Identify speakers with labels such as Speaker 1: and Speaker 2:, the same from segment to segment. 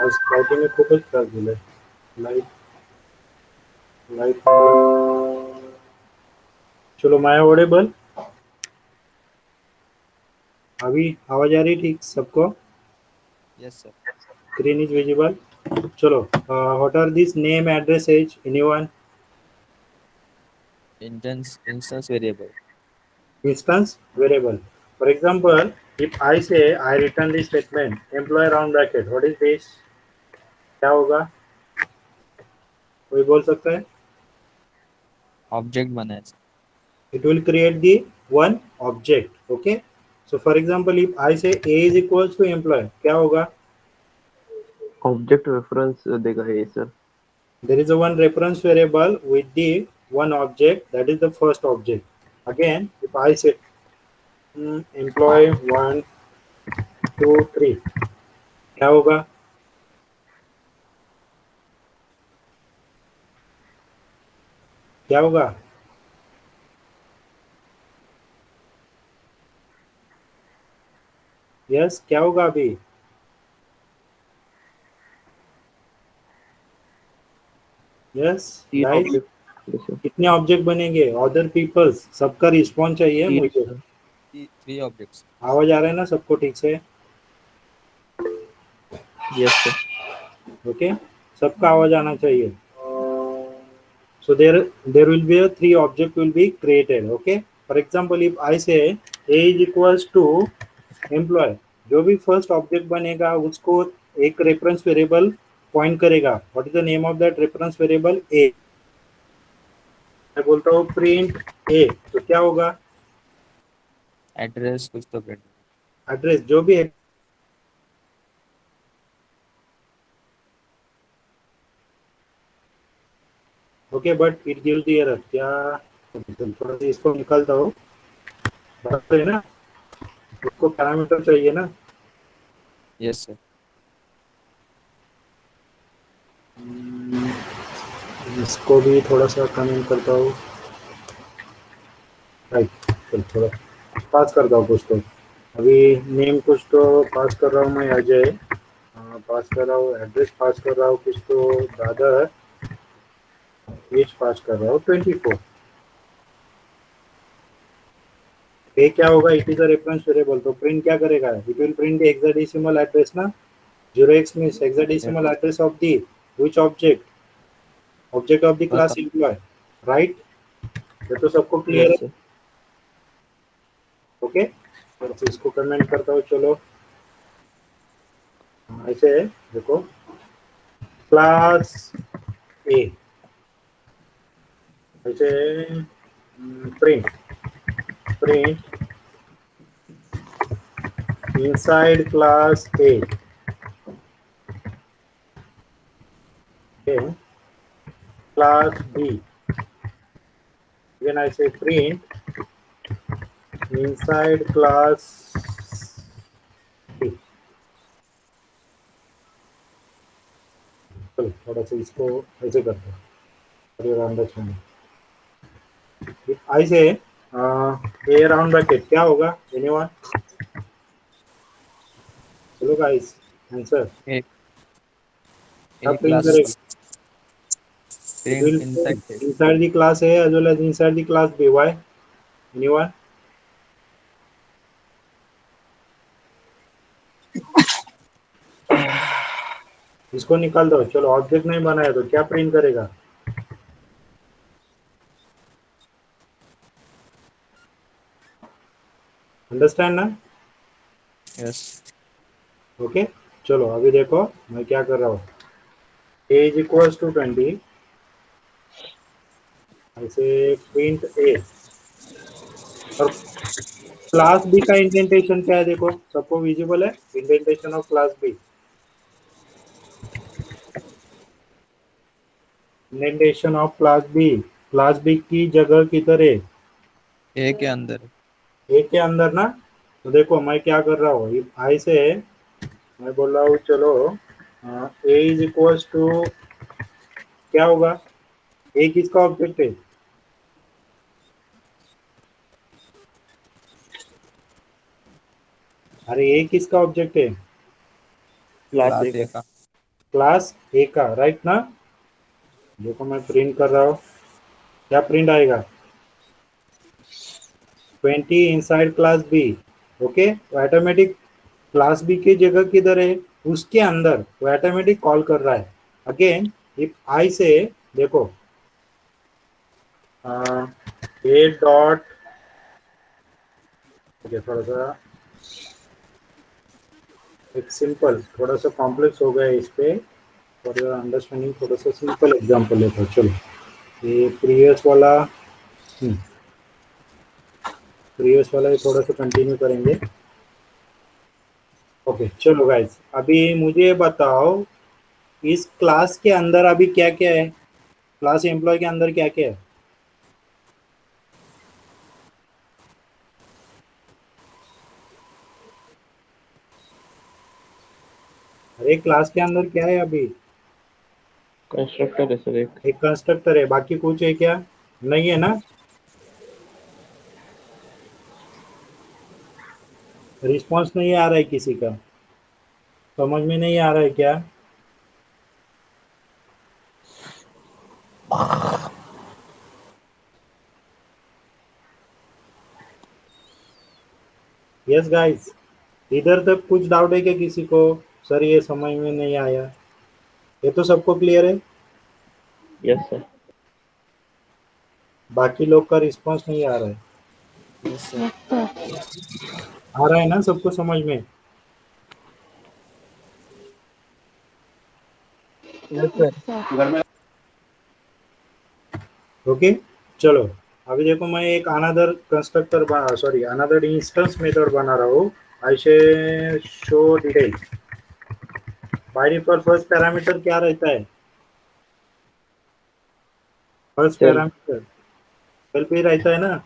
Speaker 1: आज लाइटिंग खूपच त्रास दिलाय. लाईट लाईट चलो माया ऑडिबल. अभी आवाज आ रही ठीक सबको.
Speaker 2: Yes, sir.
Speaker 1: Screen is visible. चलो what are this name address as anyone.
Speaker 2: Instance variable.
Speaker 1: Instance variable. For example, if I say I return this statement employee round bracket, what is this. क्या होगा. कोई बोल सकता है.
Speaker 2: Object बनाए sir.
Speaker 1: It will create the one object. Okay. So for example, if I say a is equals to employee, क्या होगा.
Speaker 3: Object reference देगा ये sir.
Speaker 1: There is a one reference variable with the one object, that is the first object. Again, if I say employee 1 2 3, क्या होगा. क्या होगा. Yes क्या होगा अभी. यस
Speaker 3: तीन
Speaker 1: गाइस.
Speaker 3: ऑब्जेक्ट.
Speaker 1: कितने ऑब्जेक्ट बनेंगे. अदर पीपल्स सबका रिस्पॉन्स चाहिए
Speaker 3: तीन
Speaker 1: मुझे.
Speaker 3: सर.
Speaker 2: Three objects.
Speaker 1: आवाज आ रहा है ना सबको ठीक से.
Speaker 3: Yes sir.
Speaker 1: ओके. सबका आवाज आना चाहिए. So there will be a three object will be created. Okay. For example, if I say a is equals to employee, जो भी फर्स्ट ऑब्जेक्ट बनेगा उसको एक रेफरेंस वेरिएबल पॉइंट करेगा. What is the name of that reference variable. A. मैं बोलता हूँ print ए, तो क्या होगा.
Speaker 2: Address कुछ तो print.
Speaker 1: एड्रेस जो भी है. Okay but it gives the error. क्या. थोड़ा सा इसको निकालता हूँ. बराबर है ना. उसको पैरामीटर चाहिए ना.
Speaker 2: Yes, sir.
Speaker 1: इसको भी थोड़ा सा कमेंट करता हूँ. राइट. चल थोड़ा पास करता हूँ कुछ तो. अभी नेम कुछ तो पास कर रहा हूँ मैं अजय. पास कर रहा हूँ एड्रेस पास कर रहा हूँ कुछ तो दादर. एज पास कर रहा हूँ 24. ये क्या होगा. It is a reference variable. तो प्रिंट क्या करेगा. It will print hexadecimal address ना. 0x means
Speaker 2: Yes,
Speaker 1: hexadecimal address of the which object. Object of the class
Speaker 2: first
Speaker 1: employ. Right. ये तो सबको क्लियर
Speaker 3: यस
Speaker 1: है.
Speaker 3: सर.
Speaker 1: ओके. तो इसको कमेंट करता हूँ. चलो ऐसे है देखो. Class A. ऐसे print print inside class A. Okay. Class B. When I say print inside class B. चलो थोड़ा सा इसको ऐसे करते हैं. अंडरस्टैंड. ऐसे ए राउंड ब्रैकेट क्या होगा. एनीवन. चलो गाइस आंसर.
Speaker 2: A
Speaker 1: क्या
Speaker 2: A
Speaker 1: प्रिंट
Speaker 2: class
Speaker 1: करेगा.
Speaker 2: B.
Speaker 1: It
Speaker 2: Print
Speaker 1: will
Speaker 2: inside
Speaker 1: print
Speaker 2: A.
Speaker 1: inside the class A as well as inside the class B. Why? Anyone? इसको निकाल दो. चलो ऑब्जेक्ट नहीं बनाया तो क्या प्रिंट करेगा. अंडरस्टैंड ना.
Speaker 2: Yes.
Speaker 1: ओके. चलो अभी देखो मैं क्या कर रहा हूँ. ए इज इक्वल्स टू 20. ऐसे प्रिंट ए. और क्लास बी का इंडेंटेशन क्या है देखो. सबको विजिबल है indentation of class B. Indentation of class B. Class B की जगह किधर है.
Speaker 2: A के अंदर.
Speaker 1: ए के अंदर ना. तो देखो मैं क्या कर रहा हूँ. आई से मैं बोल रहा हूँ चलो ए इज इक्वल्स टू क्या होगा. ए किसका ऑब्जेक्ट है. अरे ए किसका ऑब्जेक्ट है.
Speaker 3: क्लास
Speaker 2: Class
Speaker 3: ए
Speaker 2: A
Speaker 3: का.
Speaker 2: का.
Speaker 1: क्लास ए का, राइट ना? देखो मैं प्रिंट कर रहा हूँ, क्या प्रिंट आएगा? 20 इनसाइड क्लास बी। ओके, तो ऑटोमेटिक क्लास बी की जगह किधर है? उसके अंदर, वो ऑटोमेटिक कॉल कर रहा है। अगेन इफ आई से, देखो ए डॉट, थोड़ा सा एक सिंपल, थोड़ा सा कॉम्प्लेक्स हो गया इस पे, फॉर योर अंडरस्टैंडिंग थोड़ा सा सिंपल एग्जांपल लेता हूँ। चलो ये प्रीवियस वाला, प्रीवियस वाला ये थोड़ा सा कंटिन्यू करेंगे। ओके चलो गाइस, अभी मुझे बताओ इस क्लास के अंदर अभी क्या क्या है, क्लास एम्प्लॉय के अंदर क्या क्या है? अरे क्लास के अंदर क्या है अभी?
Speaker 3: कंस्ट्रक्टर है सर एक।
Speaker 1: एक कंस्ट्रक्टर है, बाकी कुछ है क्या? नहीं है ना? रिस्पॉन्स नहीं आ रहा है किसी का, समझ में नहीं आ रहा है क्या? यस गाइस, इधर तक कुछ डाउट है क्या किसी को? सर ये समझ में नहीं आया, ये तो सबको क्लियर है?
Speaker 3: Yes sir.
Speaker 1: बाकी लोग का रिस्पॉन्स नहीं आ रहा है?
Speaker 2: Yes sir.
Speaker 1: आ रहा है ना सबको समझ में?
Speaker 2: Yes sir.
Speaker 1: ओके चलो, अभी देखो मैं एक another constructor sorry another instance method बना रहा हूँ। ऐसे show detail, by default first parameter क्या रहता है? First
Speaker 3: self.
Speaker 1: पैरामीटर सेल्फ ही रहता है ना?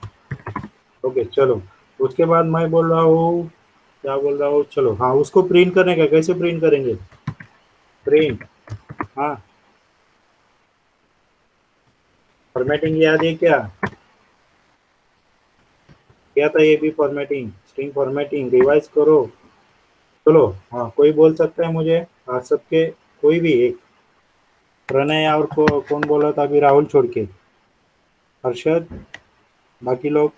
Speaker 1: ओके चलो, उसके बाद मैं बोल रहा हूँ, क्या बोल रहा हूँ, चलो हाँ उसको प्रिंट करने का, कैसे प्रिंट करेंगे? प्रिंट, हाँ फॉर्मेटिंग याद है क्या? क्या था ये भी फॉर्मेटिंग, स्ट्रिंग फॉर्मेटिंग, रिवाइज करो। चलो हाँ, कोई बोल सकता है मुझे? आज सबके कोई भी एक, प्रणय और कौन बोला था अभी, राहुल छोड़ के? हर्षद, बाकी लोग?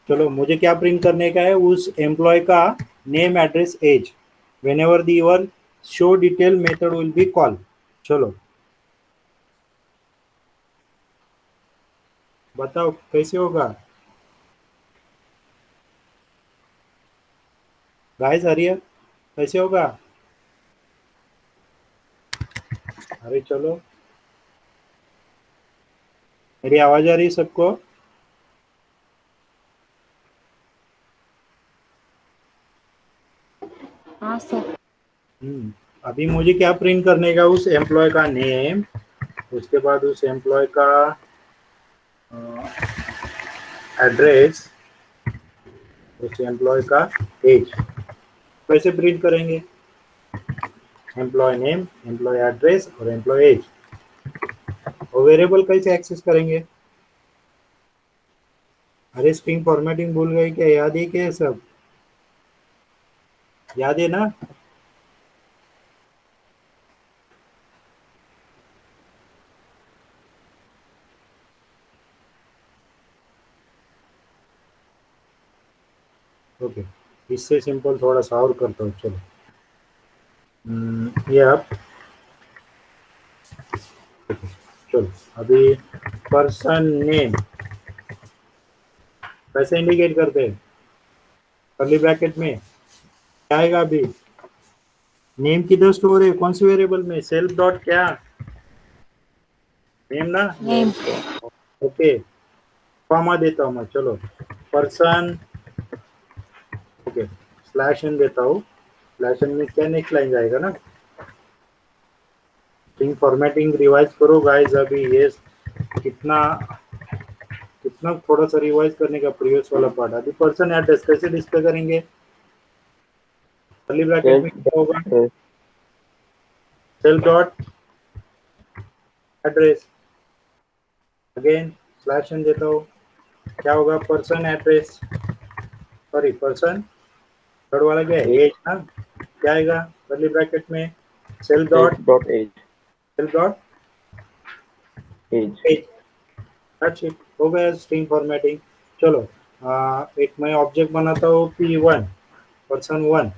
Speaker 1: चलो मुझे क्या प्रिंट करने का है? उस एम्प्लॉय का name address age, whenever the your show detail method will be call. चलो बताओ कैसे होगा गाइस, हरियर कैसे होगा? अरे चलो, मेरी आवाज आ रही है सबको?
Speaker 4: हाँ सर।
Speaker 1: अभी मुझे क्या प्रिंट करने का? उस एम्प्लॉय का नेम, उसके बाद उस एम्प्लॉय का एड्रेस, उस एम्प्लॉय का एज। कैसे प्रिंट करेंगे? एम्प्लॉय नेम, एम्प्लॉय एड्रेस और एम्प्लॉय एज। और वेरिएबल कैसे एक्सेस करेंगे? अरे स्ट्रिंग फॉर्मेटिंग भूल गए क्या? याद है क्या ये सब? याद है ना? ओके, इससे सिंपल थोड़ा सा और करता हूँ। चलो ये आप, चलो अभी पर्सन नेम कैसे इंडिकेट करते हैं? कर्ली ब्रैकेट में क्या आएगा अभी? नेम किधर स्टोर है, कौन सी वेरिएबल में? सेल्फ डॉट क्या, नेम ना?
Speaker 4: नेम।
Speaker 1: ओके, कॉमा देता हूँ मैं, चलो पर्सन, ओके स्लैश एन देता हूँ। स्लैश एन में क्या नेक्स्ट लाइन जाएगा ना? स्ट्रिंग फॉर्मेटिंग रिवाइज करो गाइस, अभी ये कितना कितना थोड़ा सा रिवाइज करने का प्रीवियस वाला पार्ट। अभी पर्सन एड्रेस कैसे डिस्प्ले करेंगे? कर्ली ब्रैकेट में क्या होगा?
Speaker 3: Self.
Speaker 1: Self dot address, again slash n देता हूँ, क्या होगा? Person address, sorry person third वाला क्या है? एज ना? क्या आएगा कर्ली ब्रैकेट में? Self dot
Speaker 3: Dot age.
Speaker 1: Self dot
Speaker 3: Age.
Speaker 1: Age, that's it, हो गया स्ट्रिंग फॉर्मेटिंग। चलो एक मैं ऑब्जेक्ट बनाता हूँ P1 पर्सन 1,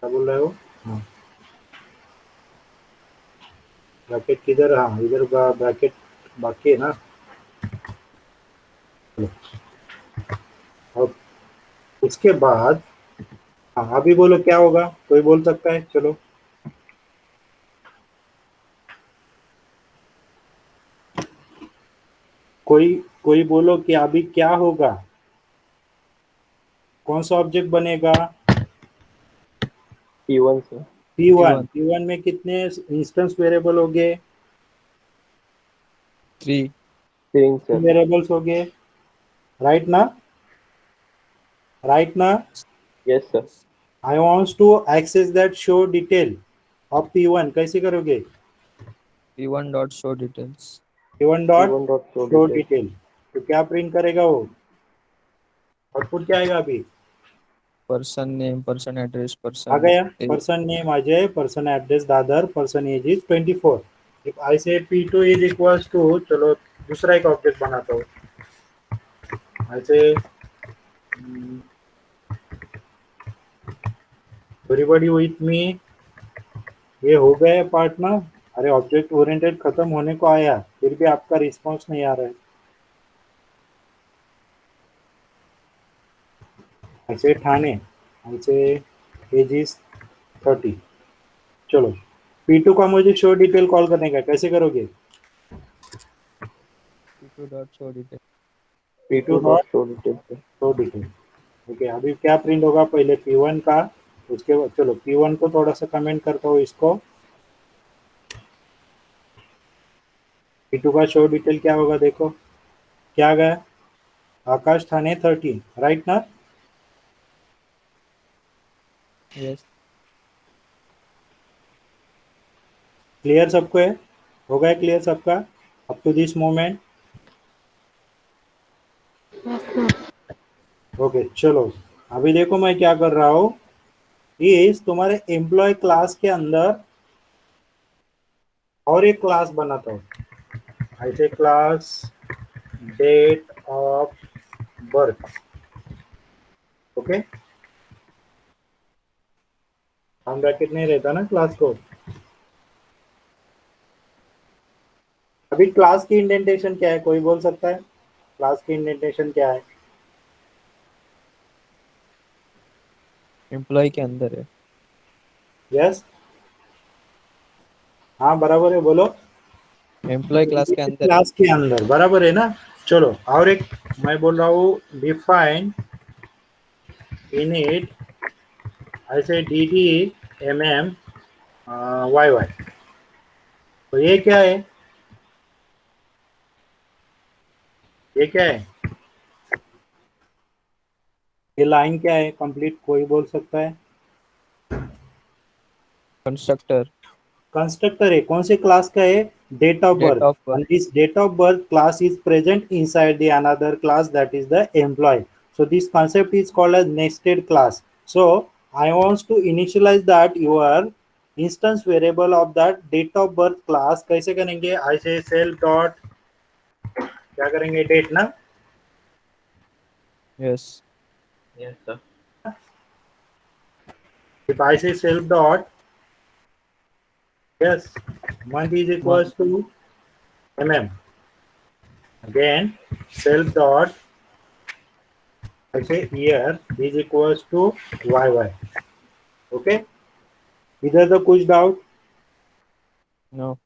Speaker 1: क्या बोल रहे हो? हाँ, ब्रैकेट किधर? हाँ इधर ब्रैकेट बाकी है ना। चलो, अब उसके बाद हाँ अभी बोलो क्या होगा, कोई बोल सकता है? चलो कोई कोई बोलो कि अभी क्या होगा, कौन सा ऑब्जेक्ट बनेगा?
Speaker 3: P1 sir.
Speaker 1: P1,
Speaker 2: P1
Speaker 1: P1 में कितने इंस्टेंस वेरिएबल हो गए?
Speaker 2: 3
Speaker 3: String sir.
Speaker 1: वेरिएबल्स हो गए, राइट ना? राइट ना?
Speaker 3: Yes sir.
Speaker 1: I wants to access that show detail of P1, कैसे करोगे?
Speaker 2: P1 dot show details.
Speaker 1: P1 dot
Speaker 3: P1 dot show
Speaker 1: show
Speaker 3: details.
Speaker 1: Detail, तो क्या प्रिंट करेगा वो? आउटपुट क्या आएगा अभी?
Speaker 2: Person name, person address,
Speaker 1: आ
Speaker 2: person
Speaker 1: गया,
Speaker 2: age.
Speaker 1: Person name Ajay, person address Dadar, person age is 24। If I say P2 is equals to, चलो दूसरा एक ऑब्जेक्ट बनाता हूँ ऐसे। एवरीबॉडी विथ मी, ये हो गया पार्ट ना। अरे ऑब्जेक्ट ओरिएंटेड खत्म होने को आया, फिर भी आपका रिस्पांस नहीं आ रहा है। ऐसे ठाणे, ऐसे एज इज 30। चलो P2 का मुझे शो डिटेल कॉल करने का, कैसे करोगे?
Speaker 2: P2 dot show details.
Speaker 1: P2
Speaker 3: P2 dot
Speaker 1: dot
Speaker 3: show details sir.
Speaker 1: Show detail. Okay, अभी क्या प्रिंट होगा? पहले P1 का, उसके बाद चलो P1 को थोड़ा सा कमेंट करता हूँ इसको। P2 का शो डिटेल क्या होगा देखो, क्या आ गया? आकाश थाने 13, राइट ना?
Speaker 2: Yes.
Speaker 1: क्लियर सबको है? हो गया क्लियर सबका up to this moment? Okay चलो, अभी देखो मैं क्या कर रहा हूँ, इस तुम्हारे एम्प्लॉय क्लास के अंदर और एक क्लास बनाता हूँ, ऐसे class date of birth. Okay, हम ब्रैकेट नहीं रहता ना क्लास को। अभी क्लास की इंडेंटेशन क्या है, कोई बोल सकता है? क्लास की इंडेंटेशन क्या है?
Speaker 2: Employee के अंदर है.
Speaker 1: यस, हाँ बराबर है, बोलो।
Speaker 2: Employee class के अंदर है.
Speaker 1: क्लास के अंदर बराबर है ना। चलो और एक मैं बोल रहा हूँ, डिफाइन इनिट ऐसे DD YY, तो ये क्या है? ये क्या है? ये लाइन क्या है? कंप्लीट कोई बोल सकता है?
Speaker 2: Constructor.
Speaker 1: कंस्ट्रक्टर है, कौन से क्लास का है? Date of
Speaker 2: Date
Speaker 1: birth.
Speaker 2: of birth.
Speaker 1: and this date of birth class is present inside the another class, that is the employee. So this concept is called as nested class. So I want to initialize that your instance variable of that date of birth class, कैसे करेंगे? ऐसे self dot क्या करेंगे, date ना।
Speaker 2: Yes.
Speaker 3: Yes sir.
Speaker 1: if I say self dot, yes, month is equals
Speaker 2: Month.
Speaker 1: to again self dot, I say year is equals to YY। okay, इधर तो कुछ doubt?
Speaker 2: No.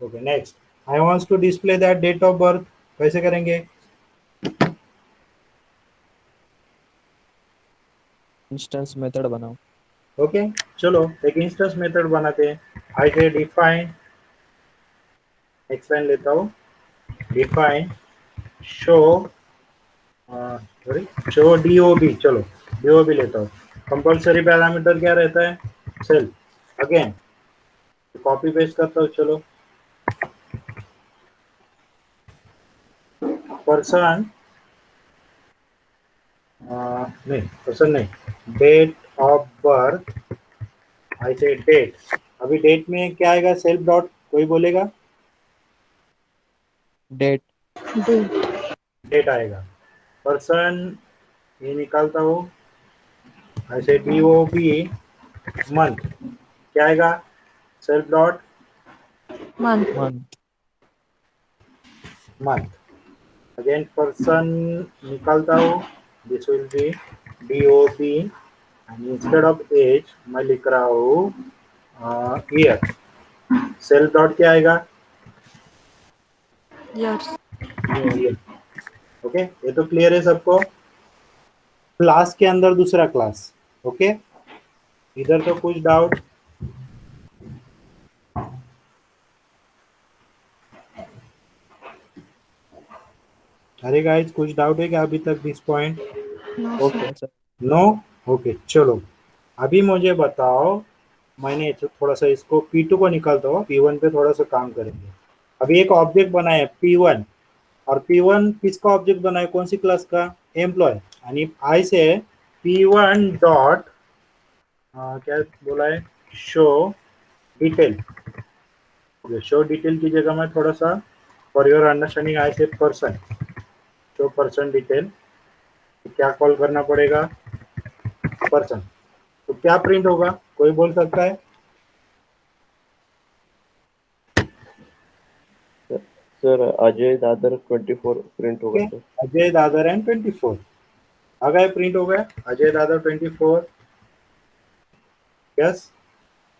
Speaker 1: Okay next, I wants to display that date of birth, कैसे करेंगे?
Speaker 2: Instance method बनाओ.
Speaker 1: Okay चलो एक instance method बनाते हैं। आई से डिफाइन, नेक्स्ट लाइन लेता हूँ, define show, sorry show DOB, चलो DOB लेता हूँ। कंपल्सरी पैरामीटर क्या रहता है? सेल्फ। अगेन कॉपी पेस्ट करता हूँ, चलो पर्सन, नहीं पर्सन नहीं, date of birth I say date, अभी डेट में क्या आएगा, सेल्फ डॉट, कोई बोलेगा,
Speaker 2: डेट
Speaker 4: डेट
Speaker 1: डेट आएगा। पर्सन ये निकालता हूँ, ऐसे डी ओ बी, मंथ क्या आएगा, self dot
Speaker 4: month
Speaker 2: month
Speaker 1: month. Again person निकालता हूँ, this will be D O B, and instead of age मैं लिख रहा हूँ ईयर, सेल्फ डॉट क्या आएगा,
Speaker 4: इयर्स
Speaker 1: ईयर। ओके, ये तो क्लियर है सबको। क्लास के अंदर दूसरा क्लास, ओके, इधर तो कुछ डाउट, अरे गाइस कुछ डाउट है क्या अभी तक this point?
Speaker 4: No
Speaker 3: Okay.
Speaker 4: Sir.
Speaker 2: Sir
Speaker 1: no, okay चलो। अभी मुझे बताओ, मैंने थोड़ा सा इसको P2 को निकालता हूँ, P1 पे थोड़ा सा काम करेंगे। अभी एक ऑब्जेक्ट बनाया P1, और P1 किसका ऑब्जेक्ट बनाया, कौन सी क्लास का, एम्प्लॉय। यानी आई से P1 डॉट क्या बोला है, शो डिटेल। शो डिटेल की जगह मैं थोड़ा सा फॉर योर अंडरस्टैंडिंग आई से पर्सन, शो पर्सन डिटेल, क्या कॉल करना पड़ेगा, पर्सन। तो क्या प्रिंट होगा, कोई बोल सकता है?
Speaker 3: सर अजय दादर 24 प्रिंट होगा
Speaker 1: okay,
Speaker 3: sir.
Speaker 1: Ajay Dadar and 24 आ गए, प्रिंट हो गया Ajay Dadar 24। Yes,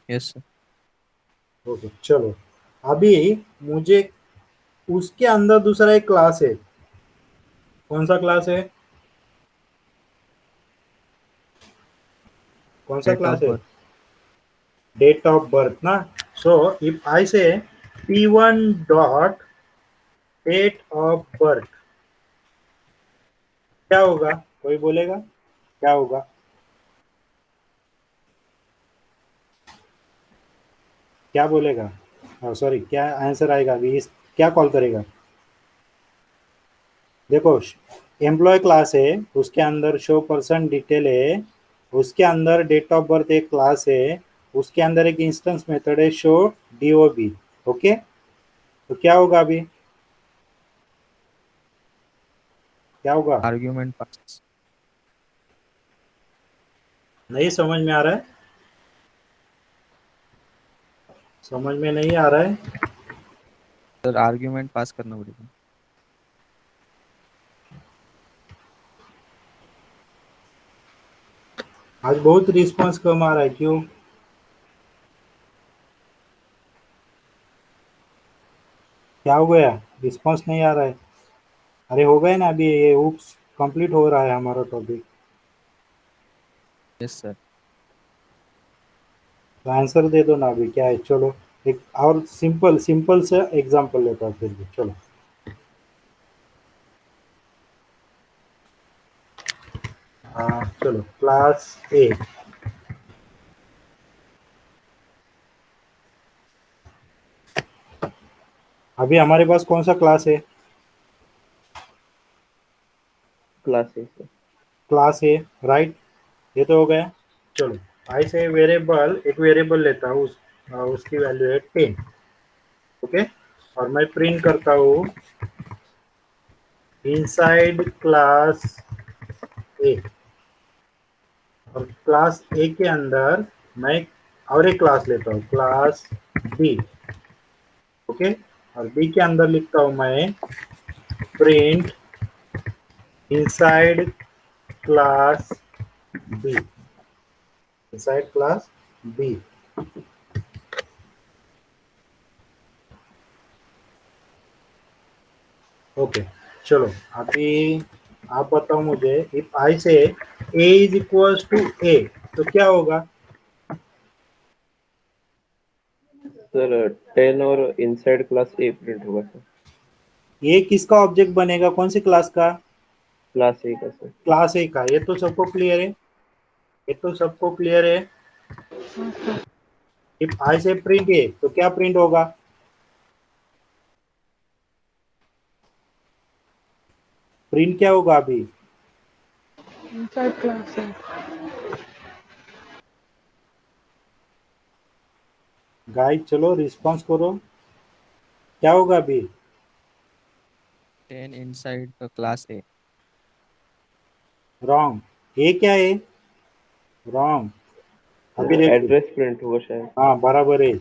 Speaker 2: yes sir
Speaker 1: okay चलो। अभी मुझे उसके अंदर दूसरा एक क्लास है, कौन सा क्लास है, कौन सा
Speaker 2: डेट ऑफ
Speaker 1: क्लास है,
Speaker 2: बर्थ
Speaker 1: डेट ऑफ बर्थ ना। So if I say P1 dot date of birth, क्या होगा, कोई बोलेगा क्या होगा, क्या बोलेगा, सॉरी क्या आंसर आएगा अभी, इस क्या कॉल करेगा। देखो, एम्प्लॉय क्लास है, उसके अंदर शो पर्सन डिटेल है, उसके अंदर डेट ऑफ बर्थ एक क्लास है, उसके अंदर एक इंस्टेंस मेथड है शो डीओबी। ओके, तो क्या होगा अभी, क्या होगा,
Speaker 2: आर्ग्यूमेंट पास
Speaker 1: नहीं समझ में आ रहा है, समझ में नहीं आ रहा है।
Speaker 2: सर आर्ग्यूमेंट पास करना पड़ेगा
Speaker 1: आज बहुत रिस्पांस कम आ रहा है, क्यों, क्या हो गया, रिस्पांस नहीं आ रहा है। अरे हो गए ना अभी, ये उप्स कंप्लीट हो रहा है हमारा टॉपिक,
Speaker 2: यस सर
Speaker 1: तो आंसर दे दो ना अभी, क्या है, चलो एक और सिंपल सिंपल से एग्जांपल लेता हूँ फिर भी, चलो। चलो क्लास ए, अभी हमारे पास कौन सा क्लास है,
Speaker 3: क्लास है सर।
Speaker 1: क्लास ए, राइट, ये तो हो गया। चलो, आई से वेरिएबल, एक वेरिएबल लेता हूँ, उसकी वैल्यू है 10, ओके, और मैं प्रिंट करता हूँ इनसाइड क्लास ए, और क्लास ए के अंदर मैं और एक क्लास लेता हूँ, क्लास बी, ओके, और बी के अंदर लिखता हूँ मैं print inside class B, inside class B. Okay चलो, अभी आप बताओ मुझे, if I say A is equals to A, तो क्या होगा,
Speaker 3: सर 10 और इनसाइड क्लास ए प्रिंट होगा सर।
Speaker 1: ये किसका ऑब्जेक्ट बनेगा, कौन सी क्लास का,
Speaker 3: क्लास ए का सर।
Speaker 1: क्लास ए का, ये तो सबको क्लियर है, ये तो सबको क्लियर है। इफ आई से प्रिंट ए, तो क्या प्रिंट होगा, प्रिंट क्या होगा अभी,
Speaker 4: इनसाइड क्लास है।
Speaker 1: गाइस चलो रिस्पॉन्स करो, क्या होगा अभी?
Speaker 2: 10 inside the class A.
Speaker 1: Wrong. A क्या है? रॉन्ग। अभी देखो,
Speaker 3: एड्रेस प्रिंट होगा शायद।
Speaker 1: हाँ बराबर है।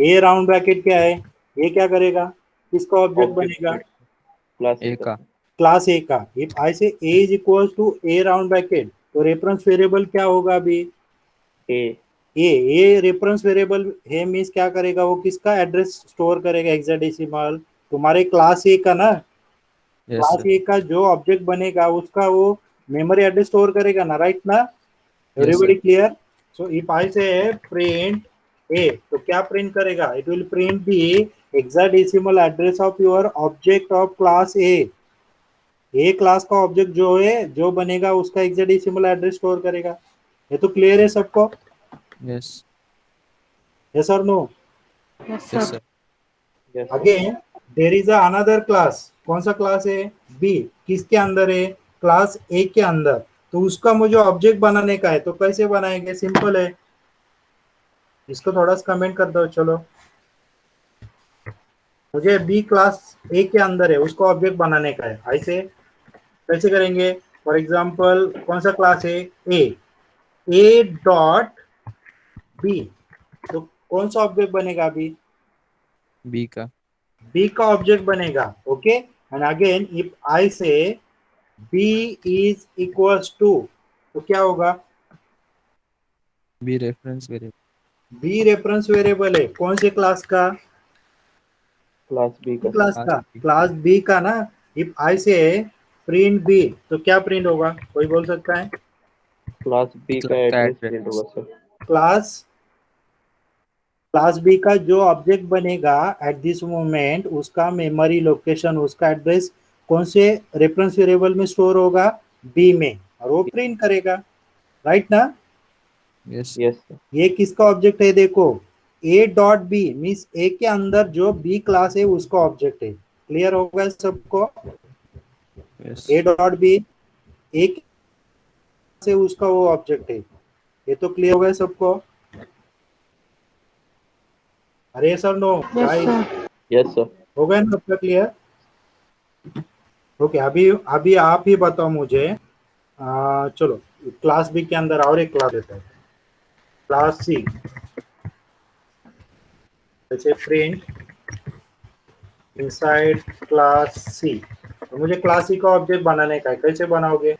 Speaker 1: ए राउंड ब्रैकेट क्या है? ये क्या करेगा? किसका ऑब्जेक्ट
Speaker 3: ऑब्जेक्ट
Speaker 1: बनेगा?
Speaker 3: क्लास ए
Speaker 2: A
Speaker 3: का।
Speaker 2: का
Speaker 1: क्लास ए का। If I say A is equal to A round bracket, तो रेफरेंस वेरिएबल क्या होगा अभी?
Speaker 3: ए।
Speaker 1: ए रेफरेंस वेरिएबल है, मीन्स क्या करेगा वो? किसका एड्रेस स्टोर करेगा? हेक्साडेसिमल तुम्हारे क्लास ए का ना।
Speaker 2: yes
Speaker 1: क्लास
Speaker 2: sir
Speaker 1: ए का जो ऑब्जेक्ट बनेगा उसका वो मेमोरी एड्रेस स्टोर करेगा ना, राइट ना?
Speaker 2: yes
Speaker 1: everybody
Speaker 2: sir
Speaker 1: clear? So if I से प्रिंट ए, तो क्या प्रिंट करेगा? It will print the hexadecimal address of your object of class A class का ऑब्जेक्ट जो है, जो बनेगा उसका हेक्साडेसिमल एड्रेस स्टोर करेगा। ये तो क्लियर है सबको?
Speaker 2: yes
Speaker 1: यस और no?
Speaker 4: Yes,
Speaker 2: yes
Speaker 4: sir.
Speaker 2: sir
Speaker 3: yes sir.
Speaker 1: Again there is another class. कौन सा क्लास है? बी। किसके अंदर है? क्लास ए के अंदर। तो उसका मुझे ऑब्जेक्ट बनाने का है, तो कैसे बनाएंगे? सिंपल है, इसको थोड़ा सा कमेंट कर दो। चलो, मुझे बी क्लास ए के अंदर है, उसको ऑब्जेक्ट बनाने का है। ऐसे कैसे करेंगे? फॉर एग्जांपल कौन सा क्लास है? ए। ए डॉट बी, तो कौन सा ऑब्जेक्ट बनेगा अभी?
Speaker 2: B का
Speaker 1: बी का ऑब्जेक्ट बनेगा। Okay, and again if I say B is equals to, तो क्या होगा?
Speaker 2: B reference variable.
Speaker 1: B reference variable है, कौन से क्लास का?
Speaker 3: क्लास बी का सर।
Speaker 1: क्लास
Speaker 2: Class
Speaker 1: का,
Speaker 2: B.
Speaker 1: क्लास बी का ना। इफ आई से प्रिंट बी, तो क्या प्रिंट होगा? कोई बोल सकता है?
Speaker 3: क्लास बी का
Speaker 2: Class का
Speaker 3: एड्रेस प्रिंट
Speaker 2: address.
Speaker 3: होगा सर।
Speaker 1: क्लास क्लास बी का जो ऑब्जेक्ट बनेगा एट दिस मोमेंट, उसका मेमोरी लोकेशन, उसका एड्रेस कौन से रेफरेंस वेरिएबल में स्टोर होगा? बी में, और वो प्रिंट करेगा, राइट ना?
Speaker 2: yes
Speaker 3: yes sir.
Speaker 1: ये किसका ऑब्जेक्ट है? देखो, ए डॉट बी मीन्स ए के अंदर जो बी क्लास है उसका ऑब्जेक्ट है। क्लियर होगा सबको?
Speaker 2: yes
Speaker 1: ए डॉट बी एक से उसका वो ऑब्जेक्ट है। ये तो क्लियर होगा सबको? अरे sir no
Speaker 4: Yes,
Speaker 1: guys,
Speaker 4: sir.
Speaker 3: Yes sir.
Speaker 1: हो गया ना सबका क्लियर? ओके, अभी अभी आप ही बताओ मुझे। चलो, क्लास बी के अंदर और एक क्लास देता है, क्लास सी। जैसे प्रिंट इनसाइड क्लास सी, तो मुझे क्लास सी का ऑब्जेक्ट बनाने का है। कैसे बनाओगे?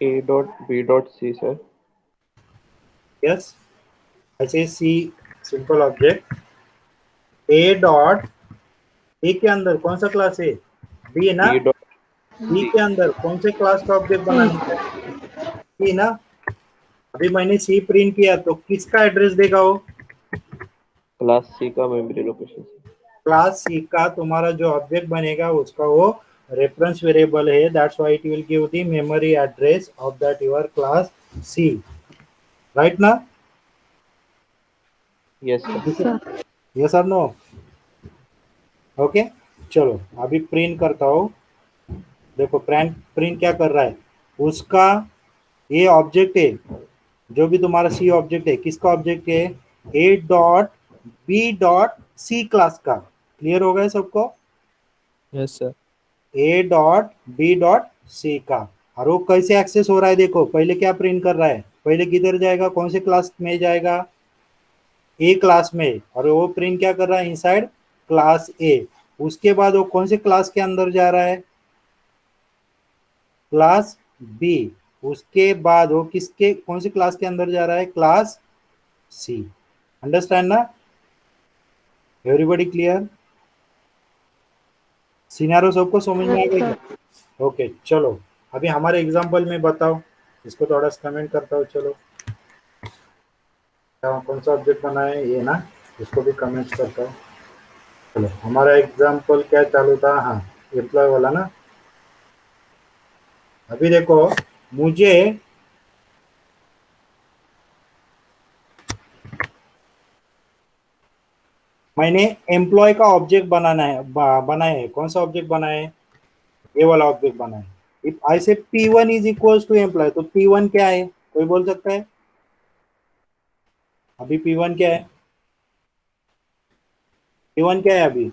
Speaker 3: A dot B dot C sir.
Speaker 1: Yes, ऐसे C simple object. A dot A के अंदर कौन सा क्लास है? बी ना।
Speaker 3: B dot
Speaker 1: B
Speaker 3: C.
Speaker 1: के अंदर कौन से क्लास का ऑब्जेक्ट
Speaker 4: C.
Speaker 1: बनाने का है? सी ना। अभी मैंने सी प्रिंट किया, तो किसका एड्रेस देगा वो?
Speaker 3: क्लास सी का मेमोरी लोकेशन।
Speaker 1: क्लास सी का तुम्हारा जो ऑब्जेक्ट बनेगा उसका वो रेफरेंस वेरिएबल है, that's why it will give the memory address of that your class C, right ना?
Speaker 3: Yes sir.
Speaker 4: Yes, sir.
Speaker 1: Yes और नो? ओके, चलो अभी प्रिंट करता हूँ। देखो प्रिंट प्रिंट क्या कर रहा है? उसका ये ऑब्जेक्ट है, जो भी तुम्हारा सी ऑब्जेक्ट है, किसका ऑब्जेक्ट है? A dot B dot C class का। क्लियर हो गया सबको?
Speaker 2: yes sir
Speaker 1: A dot B dot C का। और वो कैसे एक्सेस हो रहा है? देखो पहले क्या प्रिंट कर रहा है, पहले किधर जाएगा? कौन से क्लास में जाएगा? ए क्लास में। और वो प्रिंट क्या कर रहा है? इनसाइड क्लास ए। उसके बाद वो कौन से क्लास के अंदर जा रहा है? Class B. उसके बाद वो किसके कौन से क्लास के अंदर जा रहा है? Class C. अंडरस्टैंड ना? Everybody clear? सिनारो सबको समझ में आ
Speaker 4: Yes,
Speaker 1: गई?
Speaker 4: sir.
Speaker 1: ओके चलो, अभी हमारे एग्जांपल में बताओ। इसको थोड़ा सा कमेंट करता हूँ। चलो, कौन सा ऑब्जेक्ट बना है ये ना, इसको भी कमेंट करता हूँ। चलो, हमारा एग्जांपल क्या चालू था? हाँ, एम्प्लॉय वाला ना। अभी देखो, मुझे मैंने एम्प्लॉय का ऑब्जेक्ट बनाना है, बनाया है। कौन सा ऑब्जेक्ट बनाया है? ये वाला ऑब्जेक्ट बनाया है। If I say P1 is equals to employ, तो P1 क्या है? कोई बोल सकता है? अभी P1 क्या है? P1 क्या है अभी?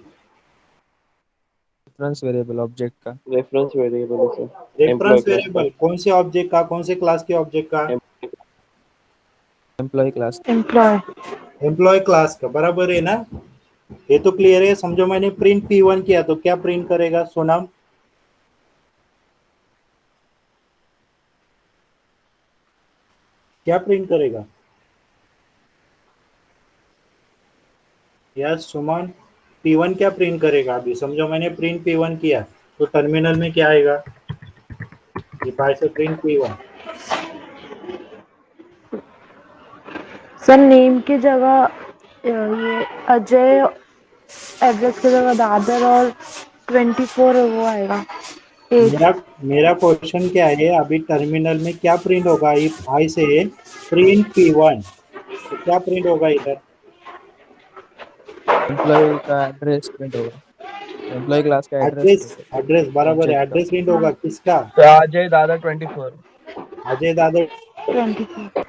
Speaker 2: रेफरेंस वेरिएबल ऑब्जेक्ट का।
Speaker 3: रेफरेंस वेरिएबल है सर, एम्प्लॉय
Speaker 1: रेफरेंस
Speaker 3: क्लास का।
Speaker 1: वेरिएबल कौन से ऑब्जेक्ट का, कौन से क्लास के ऑब्जेक्ट का?
Speaker 2: Employee class.
Speaker 4: Employee.
Speaker 1: Employee class का, बराबर है ना? ये तो क्लियर है। समझो मैंने प्रिंट P1 किया तो क्या प्रिंट करेगा सोनम? क्या प्रिंट करेगा? यस सुमन, P1 क्या प्रिंट करेगा? अभी समझो मैंने प्रिंट P1 किया तो टर्मिनल में क्या आएगा? इफ आई से प्रिंट P1,
Speaker 4: सर नेम की जगह ये अजय, एड्रेस की जगह दादर और 24 वो आएगा एज।
Speaker 1: मेरा मेरा क्वेश्चन क्या है, अभी टर्मिनल में क्या प्रिंट होगा? इफ आई से प्रिंट P1 तो क्या प्रिंट होगा इधर?
Speaker 2: एम्प्लॉय का एड्रेस प्रिंट होगा। एम्प्लॉय क्लास का एड्रेस
Speaker 1: एड्रेस, एड्रेस बराबर है।
Speaker 2: ऑब्जेक्ट का।
Speaker 1: एड्रेस प्रिंट होगा किसका?
Speaker 2: तो अजय दादा 24।
Speaker 1: अजय दादा।
Speaker 4: 24।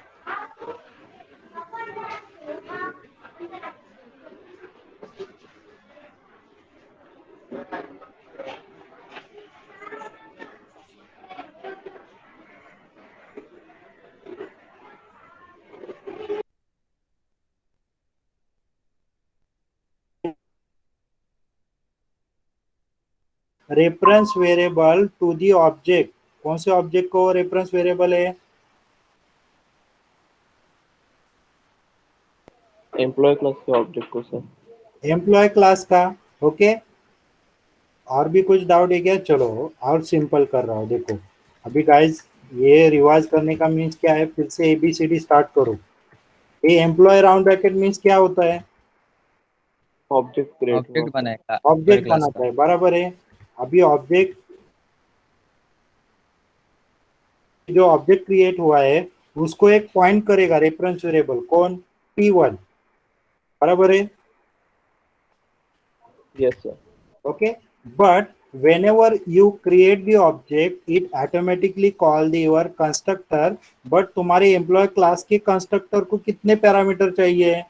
Speaker 1: Reference variable to the object, कौन से ऑब्जेक्ट को रेफरेंस वेरिएबल है?
Speaker 3: एम्प्लॉय क्लास के ऑब्जेक्ट को सर।
Speaker 1: एम्प्लॉय क्लास का। ओके, और भी कुछ डाउट है क्या? चलो और सिंपल कर रहा हूँ, देखो अभी गाइस, ये रिवाइज करने का मीन्स क्या है, फिर से ABCD स्टार्ट करो। ये एम्प्लॉय राउंड ब्रैकेट मीन्स क्या होता है?
Speaker 3: ऑब्जेक्ट क्रिएट हुआ
Speaker 2: ऑब्जेक्ट
Speaker 3: सर।
Speaker 2: बनाएगा एम्प्लॉय
Speaker 1: ऑब्जेक्ट
Speaker 2: क्लास का।
Speaker 1: बनाता है, बराबर है। अभी ऑब्जेक्ट, जो ऑब्जेक्ट क्रिएट हुआ है उसको एक पॉइंट करेगा रेफरेंस वेरिएबल, कौन? P1, बराबर है।
Speaker 3: Yes sir.
Speaker 1: Okay, but whenever you create the object it automatically call the your constructor, but तुम्हारे एम्प्लॉय क्लास के कंस्ट्रक्टर को कितने पैरामीटर चाहिए?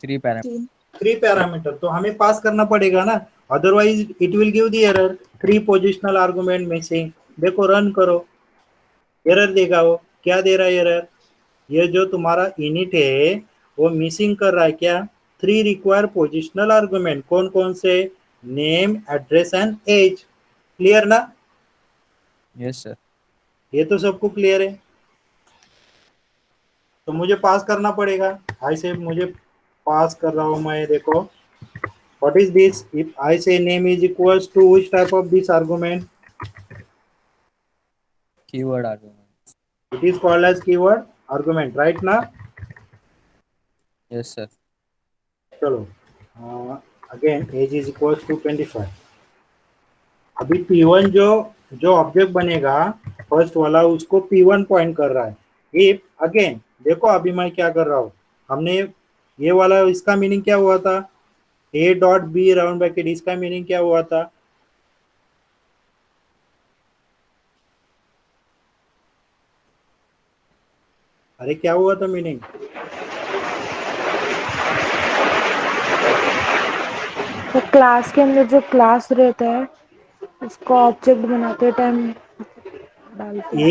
Speaker 2: 3 पैरामीटर।
Speaker 1: 3 पैरामीटर, तो हमें पास करना पड़ेगा ना, otherwise it will give the error. 3 positional argument missing. देखो रन करो, एरर देगा वो। क्या दे रहा है एरर? ये जो तुम्हारा इनिट है वो मिसिंग कर रहा है क्या? 3 रिक्वायर पोजिशनल आर्गुमेंट, कौन कौन से? Name, address and age. Clear ना?
Speaker 2: Yes sir.
Speaker 1: ये तो सबको क्लियर है। तो मुझे पास करना पड़ेगा। ऐसे मुझे पास कर रहा हूं मैं, देखो what is this? If I say name is equals to which type of this argument?
Speaker 2: Keyword argument.
Speaker 1: It is called age keyword argument, right ना?
Speaker 2: Yes sir.
Speaker 1: चलो, again age is equals to 25। अभी P1 जो जो object बनेगा first वाला, उसको P1 point कर रहा है। इफ अगेन देखो अभी मैं क्या कर रहा हूँ, हमने ये वाला, इसका मीनिंग क्या हुआ था? A dot B round bracket, इसका मीनिंग क्या हुआ था? अरे क्या हुआ था मीनिंग?
Speaker 4: तो क्लास के अंदर जो क्लास रहता है उसको ऑब्जेक्ट बनाते टाइम डालते हैं।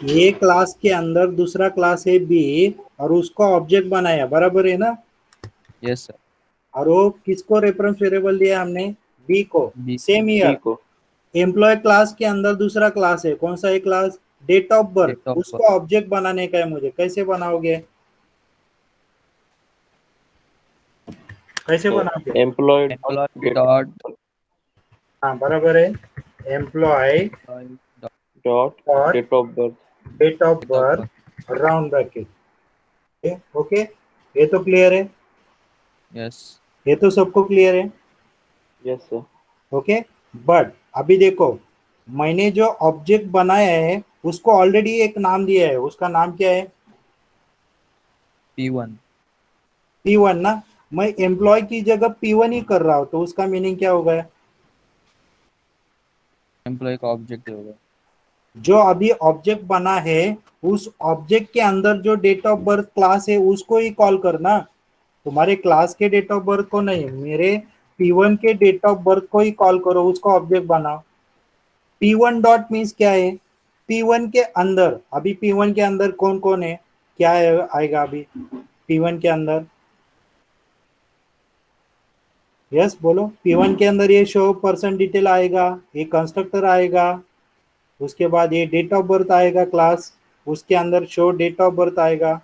Speaker 1: ये क्लास के अंदर दूसरा क्लास है B और उसको ऑब्जेक्ट बनाया, बराबर है ना?
Speaker 2: Yes sir.
Speaker 1: और वो किसको रेफरेंस वेरिएबल दिया हमने? B को।
Speaker 2: बी।
Speaker 1: सेम
Speaker 3: बी
Speaker 1: ईयर,
Speaker 3: को।
Speaker 1: एम्प्लॉय क्लास के अंदर दूसरा क्लास है, कौन सा है class? Date of birth.
Speaker 2: Date of
Speaker 1: उसको ऑब्जेक्ट बनाने का है मुझे, कैसे बनाओगे? कैसे बनाओगे?
Speaker 3: Employee dot
Speaker 2: employee
Speaker 3: date
Speaker 2: dot
Speaker 1: हाँ बराबर है, एम्प्लॉय
Speaker 3: डॉट
Speaker 1: और
Speaker 3: date of birth.
Speaker 1: Date of
Speaker 2: date of birth.
Speaker 1: Birth round bracket. Okay, ये तो क्लियर है।
Speaker 2: यस।
Speaker 1: ये तो सबको क्लियर है।
Speaker 3: Yes sir.
Speaker 1: ओके, बट अभी देखो, मैंने जो ऑब्जेक्ट बनाया है उसको ऑलरेडी एक नाम दिया है, उसका नाम क्या है?
Speaker 2: P1।
Speaker 1: P1 ना। मैं एम्प्लॉय की जगह P1 ही कर रहा हूँ तो उसका मीनिंग क्या होगा?
Speaker 2: एम्प्लॉय का ऑब्जेक्ट होगा।
Speaker 1: जो अभी ऑब्जेक्ट बना है उस ऑब्जेक्ट के अंदर जो डेट ऑफ बर्थ क्लास है उसको ही कॉल करना, तुम्हारे क्लास के डेट ऑफ बर्थ को नहीं, मेरे P1 के डेट ऑफ बर्थ को ही कॉल करो, उसको ऑब्जेक्ट बनाओ। P1 डॉट मीन्स क्या है, P1 के अंदर, अभी P1 के अंदर कौन कौन है, क्या है, आएगा अभी P1 के अंदर, यस बोलो। P1 के अंदर ये शो पर्सन डिटेल आएगा, ये कंस्ट्रक्टर आएगा, उसके बाद ये डेट ऑफ बर्थ आएगा क्लास, उसके अंदर शो डेट ऑफ बर्थ आएगा।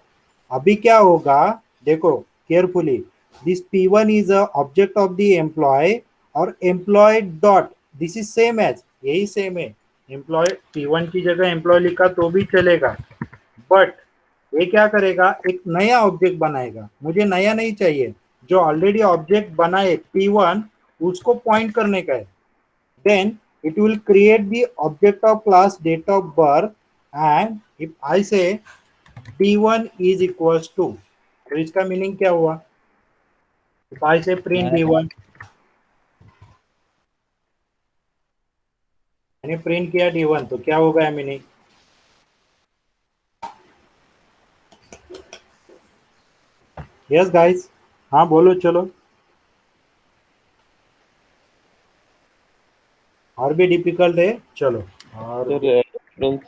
Speaker 1: अभी क्या होगा, देखो carefully, this P1 is a object of the employ और employ dot, this is same as, यही सेम है, एम्प्लॉय P1 की जगह एम्प्लॉय लिखा तो भी चलेगा, बट ये क्या करेगा, एक नया ऑब्जेक्ट बनाएगा, मुझे नया नहीं चाहिए, जो ऑलरेडी ऑब्जेक्ट बना है P1 उसको पॉइंट करने का है। Then it will create the object of class date of birth, and if I say D1 is equals to, तो इसका मीनिंग क्या हुआ, if I say print
Speaker 2: नया
Speaker 1: D1, मैंने प्रिंट किया D1 तो क्या होगा मीनिंग, यस गाइस, हाँ बोलो चलो, और भी डिफिकल्ट है, चलो और
Speaker 3: सर रेफरेंस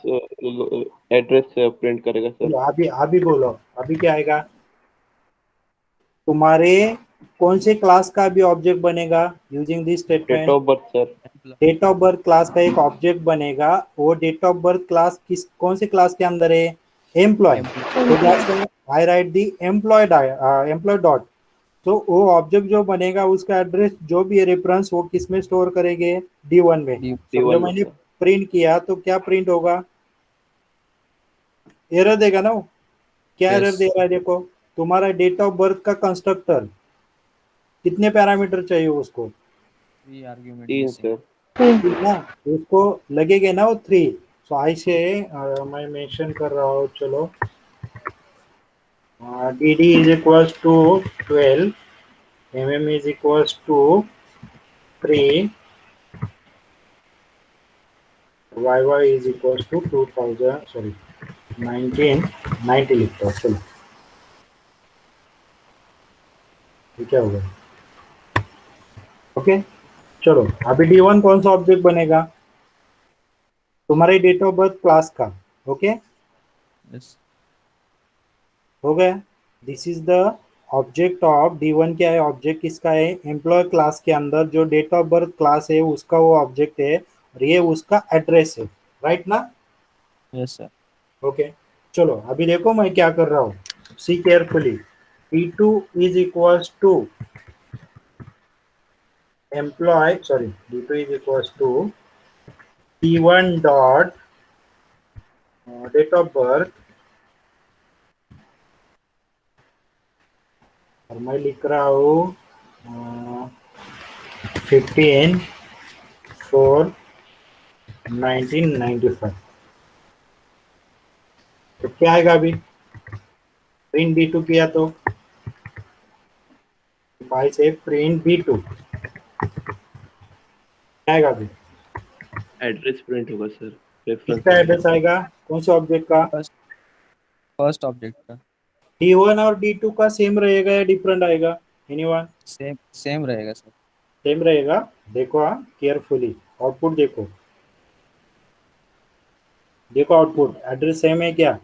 Speaker 3: एड्रेस प्रिंट करेगा सर।
Speaker 1: चलो अभी अभी बोलो, अभी क्या आएगा, तुम्हारे कौन से क्लास का भी ऑब्जेक्ट बनेगा using this
Speaker 3: date
Speaker 1: statement,
Speaker 3: of birth sir.
Speaker 1: Date of birth class का एक ऑब्जेक्ट बनेगा, वो डेट ऑफ बर्थ क्लास किस कौन से क्लास के अंदर है, एम्प्लॉय, तो
Speaker 4: एम्प्लॉय।
Speaker 1: आई राइट दी एम्प्लॉय, एम्प्लॉय डॉट, तो वो ऑब्जेक्ट जो बनेगा उसका एड्रेस जो भी है रेफरेंस वो किस में स्टोर करेंगे, D1 में।
Speaker 2: डी
Speaker 1: समझो
Speaker 3: D1 में
Speaker 1: मैंने
Speaker 3: सर।
Speaker 1: प्रिंट किया तो क्या प्रिंट होगा, एरर देगा ना वो, क्या एरर
Speaker 2: यस
Speaker 1: दे रहा है देखो, तुम्हारा डेट ऑफ बर्थ का कंस्ट्रक्टर कितने पैरामीटर चाहिए उसको,
Speaker 2: 3 आर्ग्यूमेंट
Speaker 3: 3
Speaker 2: मिसिंग।
Speaker 3: सर।
Speaker 1: ठीक ना, तो उसको लगेगा ना वो 3, सो आई से मैं मेंशन कर रहा हूँ, चलो dd is equals to 12, is equals to 3, is equals to 2000, sorry 1990 लिखता हूँ, चलो ये क्या होगा, ओके चलो अभी D1 कौन सा ऑब्जेक्ट बनेगा, तुम्हारे डेट ऑफ बर्थ क्लास का, ओके
Speaker 2: यस
Speaker 1: हो गया, this is the object of D1, क्या है ऑब्जेक्ट किसका है, एम्प्लॉय क्लास के अंदर जो डेट ऑफ बर्थ क्लास है उसका वो ऑब्जेक्ट है, और ये उसका एड्रेस है, राइट ना,
Speaker 2: यस सर।
Speaker 1: ओके चलो अभी देखो मैं क्या कर रहा हूँ, see carefully, P2 is equals to employee, sorry D2 is equals to P1 dot date of birth, और मैं लिख रहा हूँ 15/4/1995, तो क्या आएगा अभी, प्रिंट B2 किया तो बाई से प्रिंट B2 क्या आएगा अभी,
Speaker 3: एड्रेस प्रिंट होगा सर, रेफरेंस
Speaker 1: किसका
Speaker 3: एड्रेस।
Speaker 1: एड्रेस आएगा, कौन से ऑब्जेक्ट का,
Speaker 2: फर्स्ट फर्स्ट ऑब्जेक्ट का
Speaker 1: D1 और D2 का सेम रहेगा या डिफरेंट आएगा, एनीवन,
Speaker 2: सेम सेम रहेगा सर।
Speaker 1: सेम रहेगा, देखो हाँ केयरफुली, आउटपुट देखो, देखो आउटपुट, एड्रेस सेम है क्या,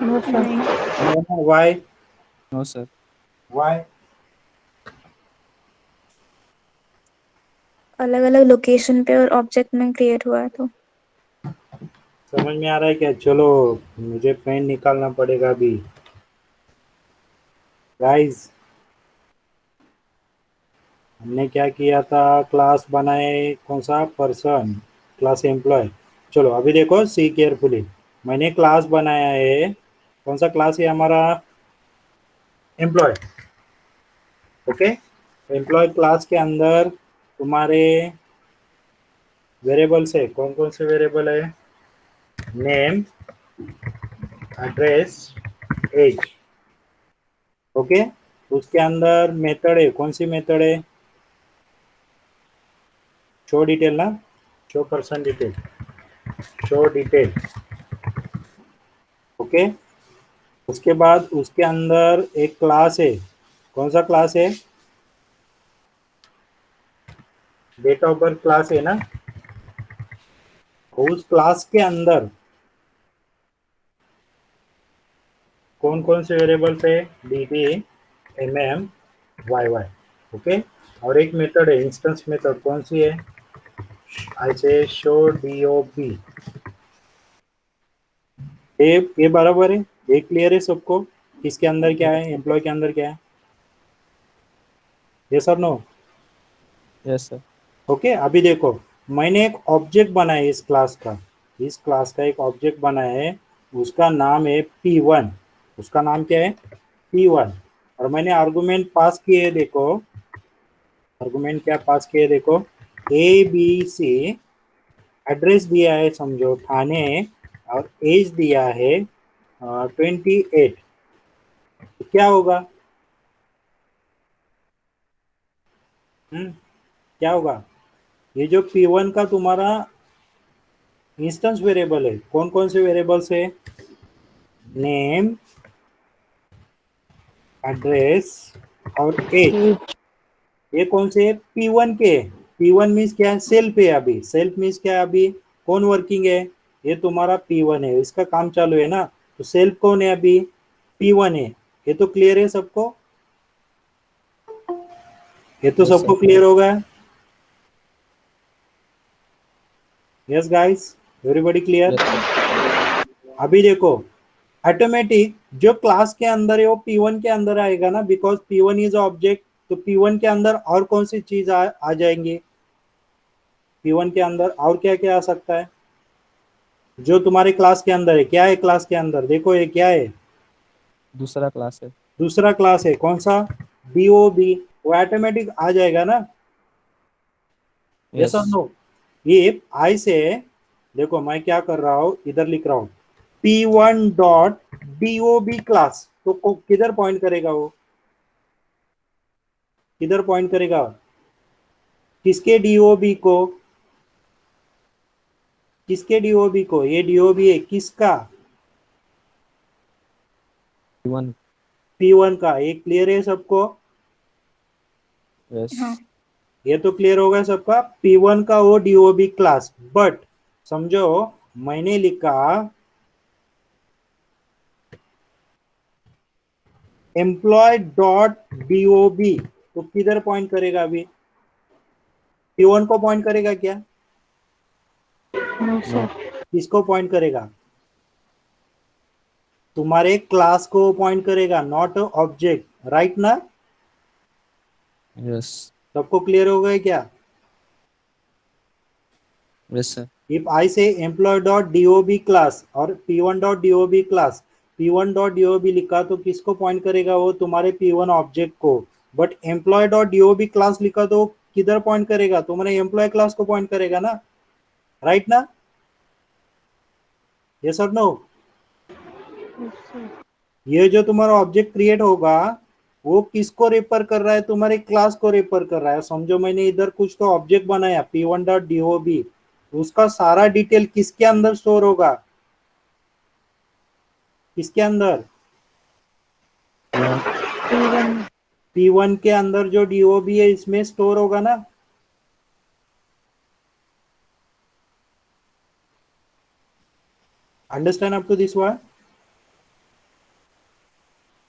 Speaker 4: नो सर।
Speaker 5: नहीं,
Speaker 1: वाई,
Speaker 2: नो सर।
Speaker 1: वाई,
Speaker 5: अलग अलग लोकेशन पे और ऑब्जेक्ट में क्रिएट हुआ है तो।
Speaker 1: समझ में आ रहा है क्या, चलो मुझे पेन निकालना पड़ेगा अभी, गाइस हमने क्या किया था, क्लास बनाए कौन सा, पर्सन, क्लास एम्प्लॉय, चलो अभी देखो सी केयरफुली, मैंने क्लास बनाया है, कौन सा क्लास है हमारा, एम्प्लॉय, ओके, एम्प्लॉय क्लास के अंदर तुम्हारे वेरिएबल्स है, कौन कौन से वेरिएबल है, नेम, एड्रेस, एज, ओके, उसके अंदर मेथड है, कौन सी मेथड है, शो डिटेल ना, show person detail, show detail, okay. उसके बाद उसके अंदर एक क्लास है, कौन सा क्लास है? डेट ऑफ बर्थ क्लास है ना। उस क्लास के अंदर कौन कौन से वेरिएबल्स है? dd, mm, yy, okay. और एक मेथड है इंस्टेंस मेथड, कौन सी है? आई से शो dob। ये बराबर है, ये क्लियर है सबको? किसके अंदर क्या है, एम्प्लॉय के अंदर क्या है? यस और नो?
Speaker 2: Yes sir.
Speaker 1: ओके। अभी देखो, मैंने एक ऑब्जेक्ट बनाया है इस क्लास का, इस क्लास का एक ऑब्जेक्ट बनाया है, उसका नाम है p1। उसका नाम क्या है? p1। और मैंने आर्गुमेंट पास किए है, देखो आर्गुमेंट क्या पास किए, देखो ABC, एड्रेस दिया है समझो थाने, और एज दिया है 28। तो क्या होगा? क्या होगा? ये जो p1 का तुम्हारा इंस्टेंस वेरिएबल है, कौन कौन से वेरिएबल्स है? नेम, एड्रेस और एज। ये कौन से है? p1 के। p1 मीन्स क्या है? सेल्फ है अभी। सेल्फ मीन्स क्या है? अभी कौन वर्किंग है? ये तुम्हारा p1 है, इसका काम चालू है ना। तो सेल्फ कौन है अभी? p1 है। ये तो क्लियर है सबको? ये तो
Speaker 2: यस
Speaker 1: सबको
Speaker 2: सर।
Speaker 1: क्लियर होगा? Yes guys, everybody clear?
Speaker 2: Yes sir.
Speaker 1: अभी देखो, ऑटोमेटिक जो क्लास के अंदर है वो p1 के अंदर आएगा ना, बिकॉज p1 इज ऑब्जेक्ट। तो p1 के अंदर और कौन सी चीज आ जाएंगे? p1 के अंदर और क्या क्या आ सकता है जो तुम्हारे क्लास के अंदर है? क्या है क्लास के अंदर? देखो ये क्या है?
Speaker 2: दूसरा क्लास है।
Speaker 1: दूसरा क्लास है, कौन सा? dob। वो ऑटोमेटिक आ जाएगा ना। Yes
Speaker 2: yes.
Speaker 1: और नो? ये आई से, देखो मैं क्या कर रहा हूँ, इधर लिख रहा हूँ p1 डॉट dob क्लास। तो किधर पॉइंट करेगा वो? किधर पॉइंट करेगा? किसके dob को? किसके dob को? ये dob है किसका?
Speaker 2: p1।
Speaker 1: p1 का। ये क्लियर है सबको?
Speaker 2: यस।
Speaker 5: हाँ।
Speaker 1: ये तो क्लियर होगा सबका। p1 का वो dob क्लास, बट समझो मैंने लिखा एम्प्लॉय डॉट dob, तो किधर पॉइंट करेगा अभी? p1 को पॉइंट करेगा क्या?
Speaker 4: No
Speaker 2: no.
Speaker 4: सर।
Speaker 1: किसको पॉइंट करेगा? तुम्हारे क्लास को पॉइंट करेगा, नॉट ऑब्जेक्ट, राइट ना?
Speaker 2: यस।
Speaker 1: सबको क्लियर हो गया क्या?
Speaker 2: Yes sir.
Speaker 1: If I say employee dot dob class और p1 dot dob class, p1 dot dob लिखा तो किसको पॉइंट करेगा? वो तुम्हारे p1 ऑब्जेक्ट को। But employee dot dob class लिखा तो किधर पॉइंट करेगा? तुम्हारे एम्प्लॉय क्लास को पॉइंट करेगा ना, राइट ना? यस और नो? ये जो तुम्हारा ऑब्जेक्ट क्रिएट होगा वो किसको रेफर कर रहा है? तुम्हारे क्लास को रेफर कर रहा है। समझो मैंने इधर कुछ तो ऑब्जेक्ट बनाया p1 डॉट dob, उसका सारा डिटेल किसके अंदर स्टोर होगा? किसके अंदर?
Speaker 2: p1।
Speaker 1: p1 के अंदर जो dob है इसमें स्टोर होगा ना। Understand up to this one?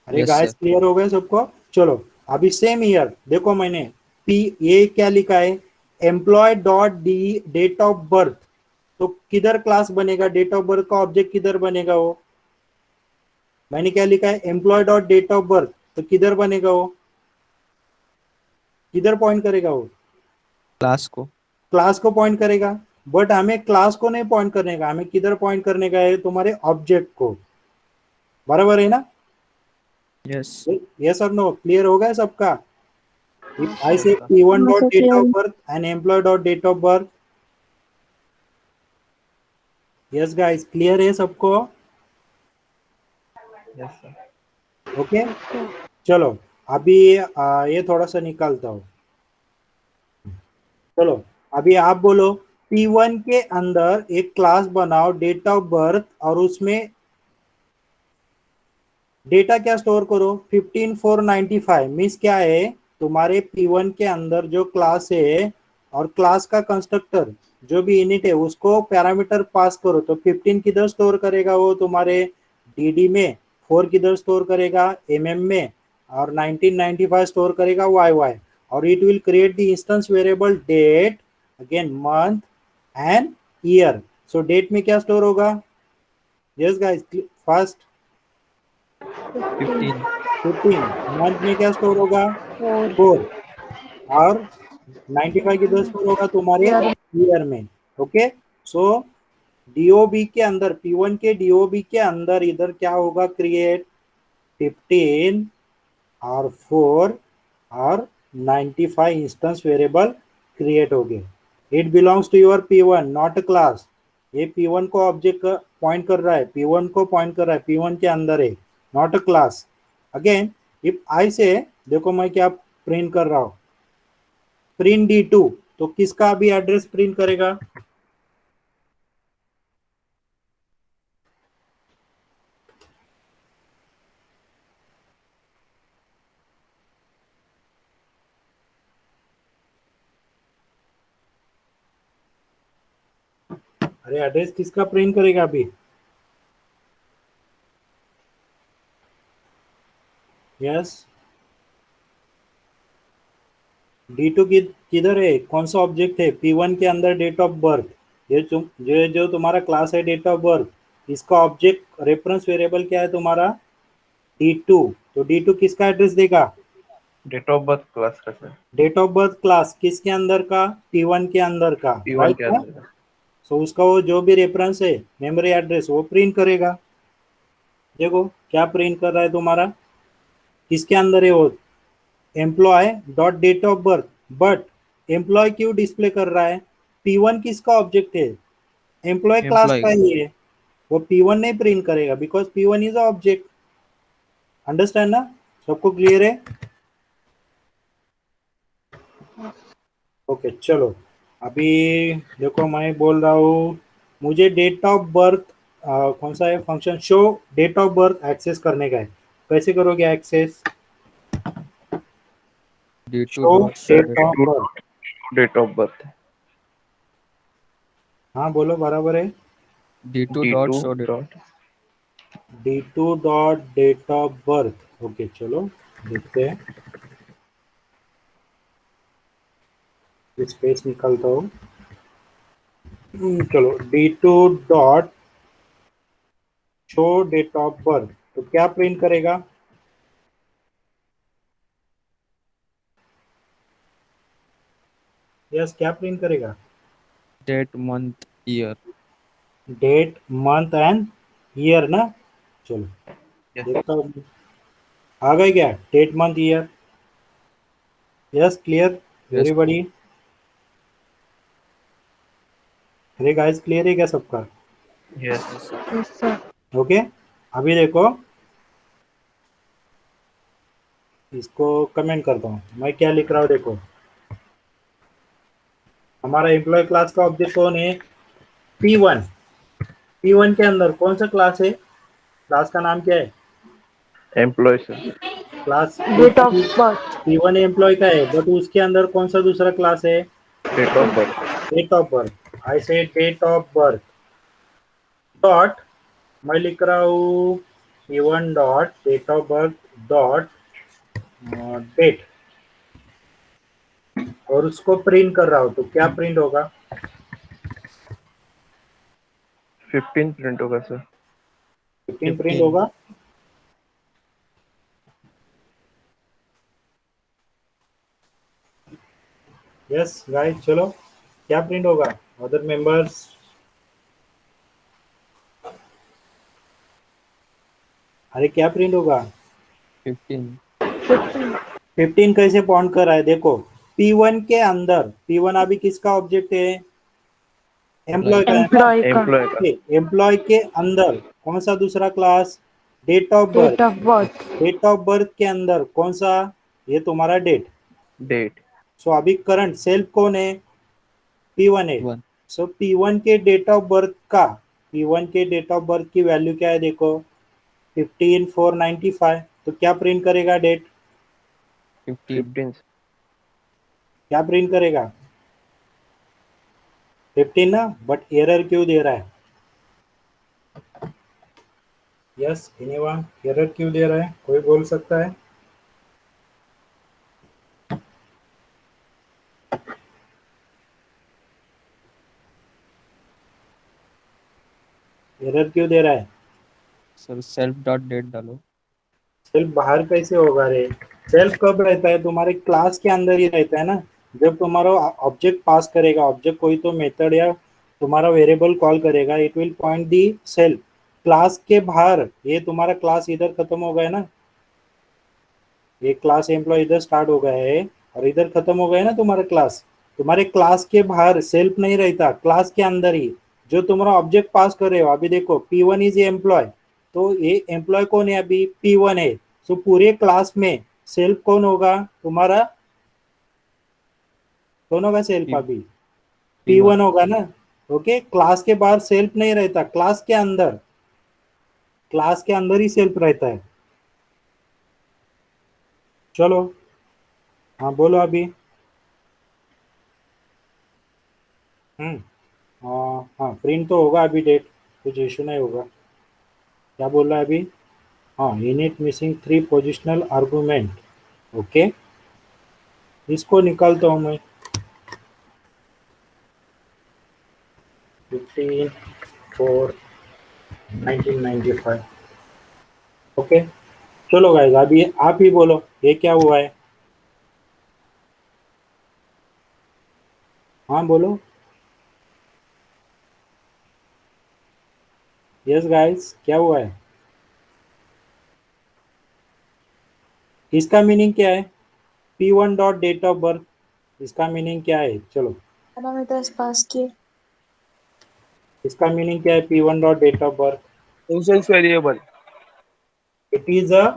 Speaker 1: अरे
Speaker 2: यस
Speaker 1: गाइस,
Speaker 2: सर।
Speaker 1: क्लियर हो गए सबको? चलो अभी सेम ईयर देखो, मैंने पी ये क्या लिखा है? Employee dot D date of birth. तो किधर क्लास बनेगा? डेट ऑफ बर्थ का ऑब्जेक्ट किधर बनेगा वो? मैंने क्या लिखा है? Employee dot date of birth. तो किधर बनेगा वो? किधर पॉइंट करेगा वो?
Speaker 2: क्लास को।
Speaker 1: क्लास को पॉइंट करेगा। बट हमें क्लास को नहीं पॉइंट करने का, हमें किधर पॉइंट करने का है? तुम्हारे ऑब्जेक्ट को। बराबर है ना?
Speaker 2: यस।
Speaker 1: यस और नो? क्लियर हो गया सबका? If I
Speaker 2: सर
Speaker 1: say
Speaker 2: का।
Speaker 1: p1
Speaker 5: हाँ
Speaker 1: dot
Speaker 5: sir,
Speaker 1: date
Speaker 5: clear.
Speaker 1: of birth and employee dot date of birth, yes guys, clear है सबको?
Speaker 3: Yes sir.
Speaker 1: ओके। चलो अभी ये थोड़ा सा निकालता हूँ। चलो अभी आप बोलो P1 के अंदर एक क्लास बनाओ डेट ऑफ बर्थ और उसमें डेटा क्या स्टोर करो 15495 मीन्स क्या है तुम्हारे P1 के अंदर जो क्लास है और क्लास का कंस्ट्रक्टर जो भी इनिट है उसको पैरामीटर पास करो तो 15 किधर स्टोर करेगा वो तुम्हारे dd में 4 किधर स्टोर करेगा में और 1995 स्टोर करेगा yy और it will create the instance variable date again month and year so date में क्या स्टोर होगा यस गाइस फर्स्ट
Speaker 2: 15
Speaker 1: 15 मंथ में क्या स्टोर होगा
Speaker 4: 4
Speaker 1: 4 और 95 किधर स्टोर होगा तुम्हारे
Speaker 4: ईयर
Speaker 1: ईयर में ओके सो डीओबी के अंदर P1 के डीओबी के अंदर इधर क्या होगा क्रिएट 15 और 4 और 95 इंस्टेंस वेरिएबल क्रिएट हो गए it belongs to your P1 not a class ये P1 को ऑब्जेक्ट पॉइंट कर रहा है P1 को पॉइंट कर रहा है P1 के अंदर है not a class again if I से देखो मैं क्या प्रिंट कर रहा हूं प्रिंट D2 तो किसका भी एड्रेस प्रिंट करेगा अरे एड्रेस किसका प्रिंट करेगा अभी यस D2 किधर है कौन सा ऑब्जेक्ट है P1 के अंदर डेट ऑफ बर्थ ये जो तुम्हारा क्लास है डेट ऑफ बर्थ इसका ऑब्जेक्ट रेफरेंस वेरिएबल क्या है तुम्हारा D2 तो D2 किसका एड्रेस देगा
Speaker 3: डेट ऑफ बर्थ क्लास का sir,
Speaker 1: date of birth class किसके अंदर का P1 के अंदर का
Speaker 3: P1
Speaker 1: राइट
Speaker 3: के
Speaker 1: ना
Speaker 3: अंदर का।
Speaker 1: सो उसका वो जो भी रेफरेंस है मेमोरी एड्रेस वो प्रिंट करेगा देखो क्या प्रिंट कर रहा है तुम्हारा किसके अंदर है वो employee dot date of birth but employee क्यों डिस्प्ले कर रहा है P1 किसका ऑब्जेक्ट है एम्प्लॉय क्लास
Speaker 2: एम्प्लॉय
Speaker 1: का ही है वो P1 नहीं प्रिंट करेगा because P1 is object understand ना सबको क्लियर है ओके चलो अभी देखो मैं बोल रहा हूँ मुझे डेट ऑफ बर्थ कौन सा है function show date of birth access करने का है कैसे करोगे access
Speaker 2: D2
Speaker 1: show
Speaker 2: dot show
Speaker 1: date of birth
Speaker 3: date of birth
Speaker 1: हाँ बोलो बराबर है
Speaker 2: D2
Speaker 3: D2
Speaker 2: dot show date.
Speaker 3: Dot
Speaker 1: D2 dot date of birth okay चलो देखते हैं स्पेस निकालता हूँ चलो D2 dot show date of birth तो क्या प्रिंट करेगा यस क्या प्रिंट करेगा
Speaker 2: Date, month, year.
Speaker 1: Date month and year ना चलो
Speaker 3: यस
Speaker 1: देखता हूँ आ गए क्या date month year yes clear
Speaker 2: Yes.
Speaker 1: Everybody अरे गाइस क्लियर है क्या सबका
Speaker 3: यस
Speaker 4: यस सर
Speaker 1: ओके अभी देखो इसको कमेंट करता हूँ मैं क्या लिख रहा हूँ देखो हमारा एम्प्लॉय क्लास का ऑब्जेक्ट कौन है P1 P1 के अंदर कौन सा क्लास है क्लास का नाम क्या है
Speaker 3: employee sir,
Speaker 1: class
Speaker 4: date of birth
Speaker 1: P1 employee का है बट उसके अंदर कौन सा दूसरा क्लास है
Speaker 3: date of birth
Speaker 1: date of birth I say date of birth dot मैं लिख रहा हूँ P1 dot date of birth dot date और उसको प्रिंट कर रहा हूँ तो क्या प्रिंट होगा
Speaker 3: 15 प्रिंट होगा सर,
Speaker 1: 15 प्रिंट होगा यस गाइस चलो क्या प्रिंट होगा अदर मेंबर्स अरे क्या प्रिंट होगा
Speaker 2: 15.
Speaker 1: 15 कैसे पॉइंट कर रहा है देखो P1 के अंदर P1 अभी किसका ऑब्जेक्ट है एम्प्लॉय का
Speaker 4: एम्प्लॉय का
Speaker 3: एम्प्लॉय का
Speaker 1: एम्प्लॉय के अंदर कौन सा दूसरा class date of
Speaker 4: date
Speaker 1: birth
Speaker 4: of birth
Speaker 1: date of birth के अंदर कौन सा ये तुम्हारा डेट
Speaker 3: डेट
Speaker 1: सो अभी करंट सेल्फ कौन है P1 है
Speaker 2: 1.
Speaker 1: सो P1 के डेट ऑफ बर्थ का, P1 के डेट ऑफ बर्थ की वैल्यू क्या है देखो, 15,495। तो क्या प्रिंट करेगा डेट,
Speaker 2: 15.
Speaker 3: 15.
Speaker 1: क्या प्रिंट करेगा 15 ना, बट एरर क्यों दे रहा है? यस एनीवन, एरर क्यों दे रहा है, कोई बोल सकता है? एरर क्यों दे रहा है?
Speaker 2: सर सेल्फ डॉट डेट डालो.
Speaker 1: सेल्फ बाहर कैसे होगा रे? सेल्फ कब रहता है, तुम्हारे क्लास के अंदर ही रहता है ना। जब तुम्हारा ऑब्जेक्ट पास करेगा, ऑब्जेक्ट कोई तो मेथड या तुम्हारा वेरिएबल कॉल करेगा, it will point the self. Class के बाहर, ये तुम्हारा क्लास इधर खत्म हो गया ना, ये क्लास एम्प्लॉय इधर स्टार्ट हो गया है और इधर खत्म हो गया है ना तुम्हारा क्लास। तुम्हारे क्लास के बाहर सेल्फ नहीं रहता, क्लास के अंदर ही जो तुम्हारा ऑब्जेक्ट पास कर रहे हो। अभी देखो P1 इज एम्प्लॉय, तो ये एम्प्लॉय कौन है अभी, P1 है। सो पूरे क्लास में सेल्फ कौन होगा तुम्हारा, कौन होगा सेल्फ
Speaker 2: P-
Speaker 1: अभी,
Speaker 2: P1.
Speaker 1: P1 होगा ना। ओके, क्लास के बाहर सेल्फ नहीं रहता, क्लास के अंदर, क्लास के अंदर ही सेल्फ रहता है। चलो, हाँ बोलो अभी। हम्म, हाँ प्रिंट तो होगा अभी डेट, कुछ इशू नहीं होगा। क्या बोल रहा है अभी? हाँ, unit missing 3 positional argument. Okay, इसको निकालता हूँ मैं, 15/4/1995। ओके, चलो गाइस अभी आप ही बोलो ये क्या हुआ है। हाँ बोलो। यस गाइस, क्या हुआ है? इसका मीनिंग क्या है, P1 dot date of birth, इसका मीनिंग क्या है? चलो,
Speaker 5: पैरामीटर्स पास किए.
Speaker 1: इसका मीनिंग क्या है, P1 dot date of birth?
Speaker 6: Instance variable.
Speaker 1: It is a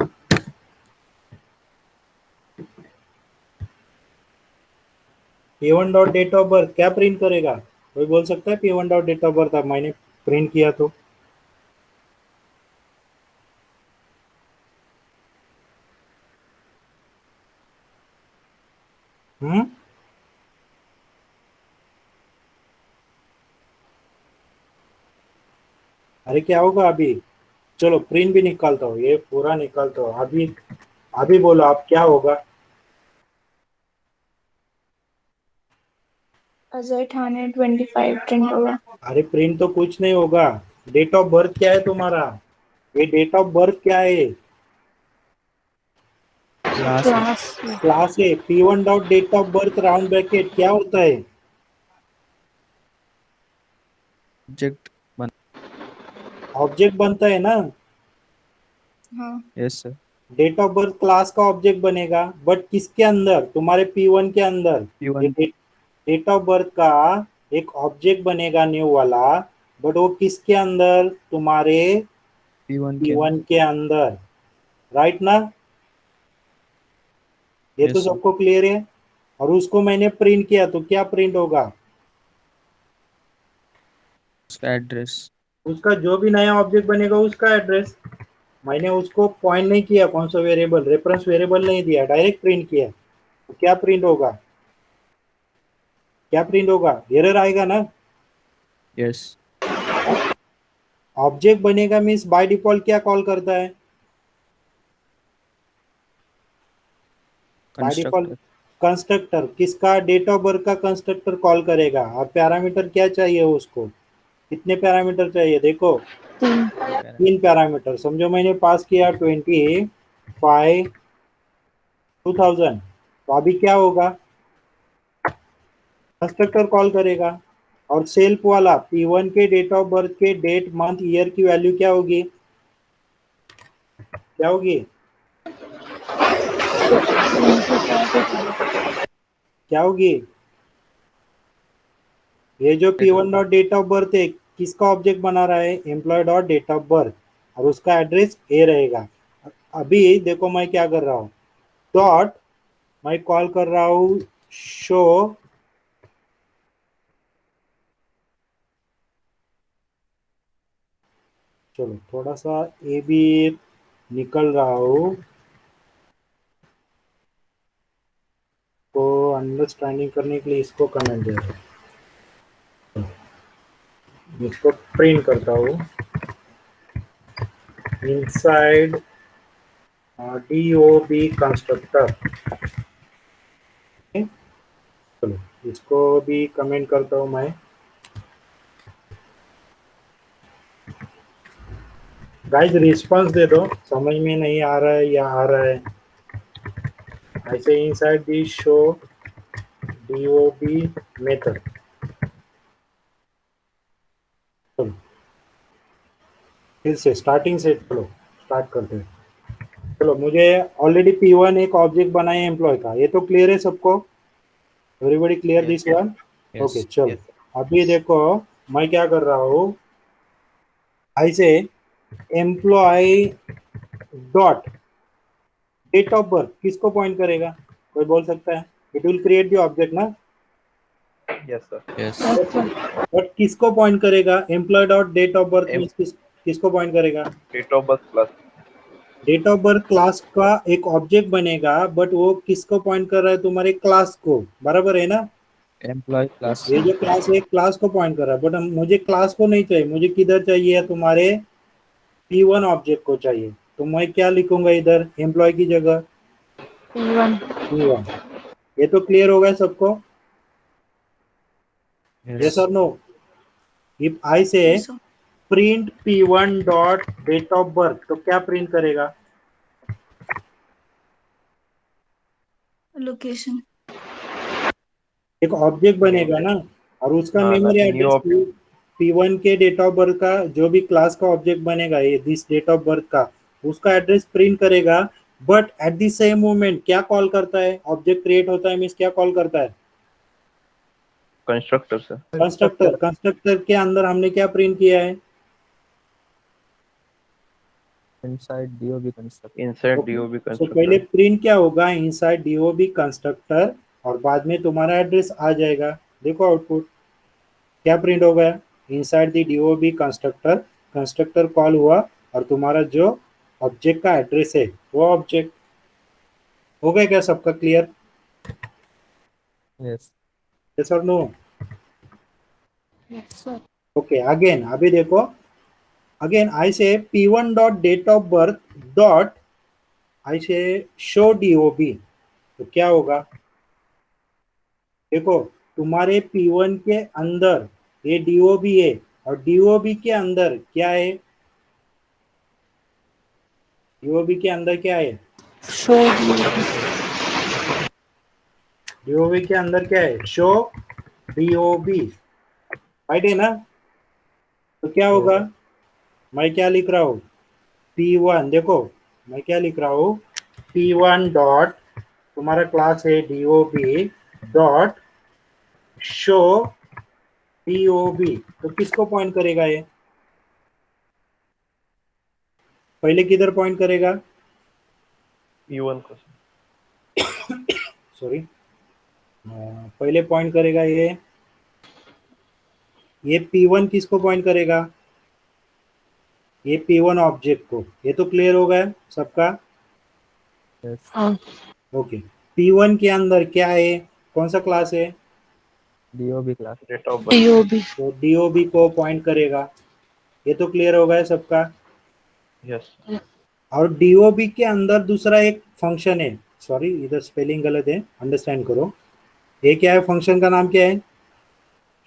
Speaker 1: P1 dot date of birth क्या प्रिंट करेगा, कोई बोल सकता है? P1 dot date of birth अब मैंने प्रिंट किया तो हम्म, अरे क्या होगा अभी? चलो प्रिंट भी निकालता हूँ, ये पूरा निकालता हूँ अभी। अभी बोलो आप क्या होगा?
Speaker 5: अजय ठाणे 25 प्रिंट होगा.
Speaker 1: अरे प्रिंट तो कुछ नहीं होगा। डेट ऑफ बर्थ क्या है तुम्हारा, ये डेट ऑफ बर्थ क्या है?
Speaker 2: क्लास है.
Speaker 4: क्लास
Speaker 1: क्लास है। P1 dot date of birth round bracket क्या होता है?
Speaker 2: ऑब्जेक्ट बन.
Speaker 1: ऑब्जेक्ट बनता है ना।
Speaker 5: हाँ.
Speaker 2: Yes sir.
Speaker 1: Date of birth class का ऑब्जेक्ट बनेगा, बट किसके अंदर, तुम्हारे P1 के अंदर। ये
Speaker 2: P1.
Speaker 1: डेट ऑफ बर्थ का एक ऑब्जेक्ट बनेगा न्यू वाला, बट वो किसके अंदर, तुम्हारे
Speaker 2: P1 के
Speaker 1: P1
Speaker 2: अंदर.
Speaker 1: के अंदर, राइट ना। ये तो
Speaker 2: यस सर.
Speaker 1: सबको क्लियर है। और उसको मैंने प्रिंट किया तो क्या प्रिंट होगा,
Speaker 2: उसका एड्रेस.
Speaker 1: उसका जो भी नया ऑब्जेक्ट बनेगा उसका एड्रेस। मैंने उसको पॉइंट नहीं किया, कौन सा वेरिएबल, रेफरेंस वेरिएबल नहीं दिया, डायरेक्ट प्रिंट किया। तो क्या प्रिंट होगा, क्या प्रिंट होगा, एरर आएगा ना।
Speaker 2: यस.
Speaker 1: ऑब्जेक्ट बनेगा मीन्स बाय डिफॉल्ट क्या कॉल करता है, बाय डिफॉल्ट
Speaker 2: कंस्ट्रक्टर.
Speaker 1: कंस्ट्रक्टर। किसका, डेट ऑफ बर्थ का कंस्ट्रक्टर कॉल करेगा। और पैरामीटर क्या चाहिए उसको, कितने पैरामीटर चाहिए देखो, 3 पैरामीटर। समझो मैंने पास किया 25/2000। तो अभी क्या होगा, कंस्ट्रक्टर कॉल करेगा। और सेल्फ वाला P1 के डेट ऑफ बर्थ के डेट मंथ ईयर की वैल्यू क्या होगी, क्या होगी, क्या होगी? ये जो P1 dot date of birth है किसका ऑब्जेक्ट बना रहा है, employee dot date of birth, और उसका एड्रेस ए रहेगा। अभी देखो मैं क्या कर रहा हूँ, डॉट, मैं कॉल कर रहा हूँ शो चलो थोड़ा सा ए भी निकल रहा हो तो अंडरस्टैंडिंग करने के लिए इसको कमेंट दे रहा हूँ। इसको प्रिंट करता हूँ इनसाइड DOB कंस्ट्रक्टर। चलो इसको भी कमेंट करता हूँ मैं। गाइस रिस्पांस दे दो, समझ में नहीं आ रहा है या आ रहा है। ऐसे inside the show DOB method. चलो फिर से स्टार्टिंग से चलो स्टार्ट करते हैं। चलो मुझे ऑलरेडी P1 एक ऑब्जेक्ट बनाया है एम्प्लॉय का, ये तो क्लियर है सबको? Everybody clear this one? Okay चलो
Speaker 3: yes.
Speaker 1: अभी देखो मैं क्या कर रहा हूँ, ऐसे employee dot date of birth किसको पॉइंट करेगा, कोई बोल सकता है? It will create the object ना,
Speaker 3: Yes, sir.
Speaker 2: Yes.
Speaker 1: बट किसको पॉइंट करेगा? Employee dot date of birth
Speaker 3: Em-
Speaker 1: किसको पॉइंट करेगा?
Speaker 3: Date of birth plus.
Speaker 1: Date of birth class का एक ऑब्जेक्ट बनेगा, बट वो किसको पॉइंट कर रहा है? तुम्हारे क्लास को, बराबर है ना?
Speaker 2: Employee class.
Speaker 1: ये जो क्लास है क्लास को पॉइंट कर रहा है, बट मुझे क्लास को नहीं चाहिए, मुझे किधर चाहिए? तुम्हारे P1 ऑब्जेक्ट को चाहिए। तो मैं क्या लिखूंगा इधर एम्प्लॉय की जगह?
Speaker 4: P1.
Speaker 1: P1। ये तो क्लियर हो गया सबको?
Speaker 2: Yes.
Speaker 1: यस और no? If I say
Speaker 5: Yes, sir.
Speaker 1: Print P1 dot date of birth, तो क्या प्रिंट करेगा?
Speaker 5: Location.
Speaker 1: एक ऑब्जेक्ट बनेगा ना, और उसका
Speaker 3: हाँ,
Speaker 1: memory
Speaker 3: new
Speaker 1: address
Speaker 3: object.
Speaker 1: P1 के डेट ऑफ बर्थ का, जो भी क्लास का ऑब्जेक्ट बनेगा ये दिस डेट ऑफ बर्थ का, उसका एड्रेस प्रिंट करेगा। But at the same moment क्या कॉल करता है? ऑब्जेक्ट क्रिएट होता है मीन्स क्या कॉल करता है?
Speaker 3: Constructor, sir.
Speaker 1: कंस्ट्रक्टर। कंस्ट्रक्टर के अंदर हमने क्या प्रिंट किया है?
Speaker 2: Inside DOB constructor.
Speaker 3: Inside
Speaker 1: okay
Speaker 3: DOB
Speaker 1: सो पहले
Speaker 3: constructor.
Speaker 1: प्रिंट क्या होगा? इनसाइड DOB कंस्ट्रक्टर, और बाद में तुम्हारा एड्रेस आ जाएगा। देखो आउटपुट क्या प्रिंट हो गया? Inside the DOB constructor, constructor call हुआ और तुम्हारा जो ऑब्जेक्ट का एड्रेस है वो ऑब्जेक्ट हो गया। क्या सबका क्लियर?
Speaker 2: Yes.
Speaker 1: यस और no?
Speaker 4: Yes, sir.
Speaker 1: Okay again अभी देखो, again I say P1 dot date of birth dot I say show DOB, तो क्या होगा? देखो तुम्हारे P1 के अंदर ये DOB है, और DOB के अंदर क्या है? DOB के अंदर क्या है?
Speaker 4: Show DOB.
Speaker 1: DOB के अंदर क्या है? शो DOB, राइट है ना? तो क्या होगा? मैं क्या लिख रहा हूँ? P1, देखो मैं क्या लिख रहा हूँ? P1 डॉट तुम्हारा क्लास है DOB डॉट शो DOB, तो किसको पॉइंट करेगा ये? पहले किधर पॉइंट करेगा?
Speaker 3: P1 को, sir.
Speaker 1: सॉरी, पहले पॉइंट करेगा ये P1 किसको पॉइंट करेगा? ये P1 ऑब्जेक्ट को। ये तो क्लियर हो गया सबका?
Speaker 2: Yes.
Speaker 4: हाँ.
Speaker 1: ओके P1 के अंदर क्या है? कौन सा क्लास है?
Speaker 2: DOB class.
Speaker 3: Date of birth.
Speaker 4: DOB.
Speaker 1: तो DOB को पॉइंट करेगा। ये तो क्लियर हो गया सबका?
Speaker 3: Yes.
Speaker 1: और DOB के अंदर दूसरा एक फंक्शन है, सॉरी इधर स्पेलिंग गलत है, अंडरस्टैंड करो। ये क्या है? फंक्शन का नाम क्या है?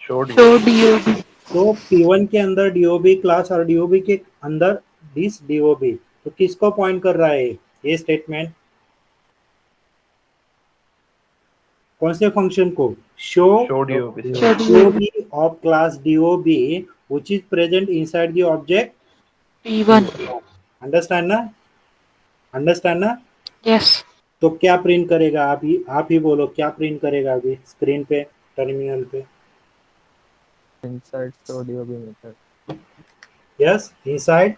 Speaker 3: Show DOB.
Speaker 4: Show DOB.
Speaker 1: तो P1 के अंदर DOB क्लास और DOB के अंदर दिस DOB, तो किसको पॉइंट कर रहा है ये स्टेटमेंट? कौन से फंक्शन को? Show
Speaker 3: Show DOB, sir.
Speaker 4: Show DOB.
Speaker 1: DOB of class DOB which is present inside the object
Speaker 4: P1.
Speaker 1: Understand ना? अंडरस्टैंड ना?
Speaker 4: Yes.
Speaker 1: तो क्या प्रिंट करेगा? आप ही बोलो क्या प्रिंट करेगा अभी स्क्रीन पे, टर्मिनल पे?
Speaker 2: Inside show DOB method.
Speaker 1: Yes inside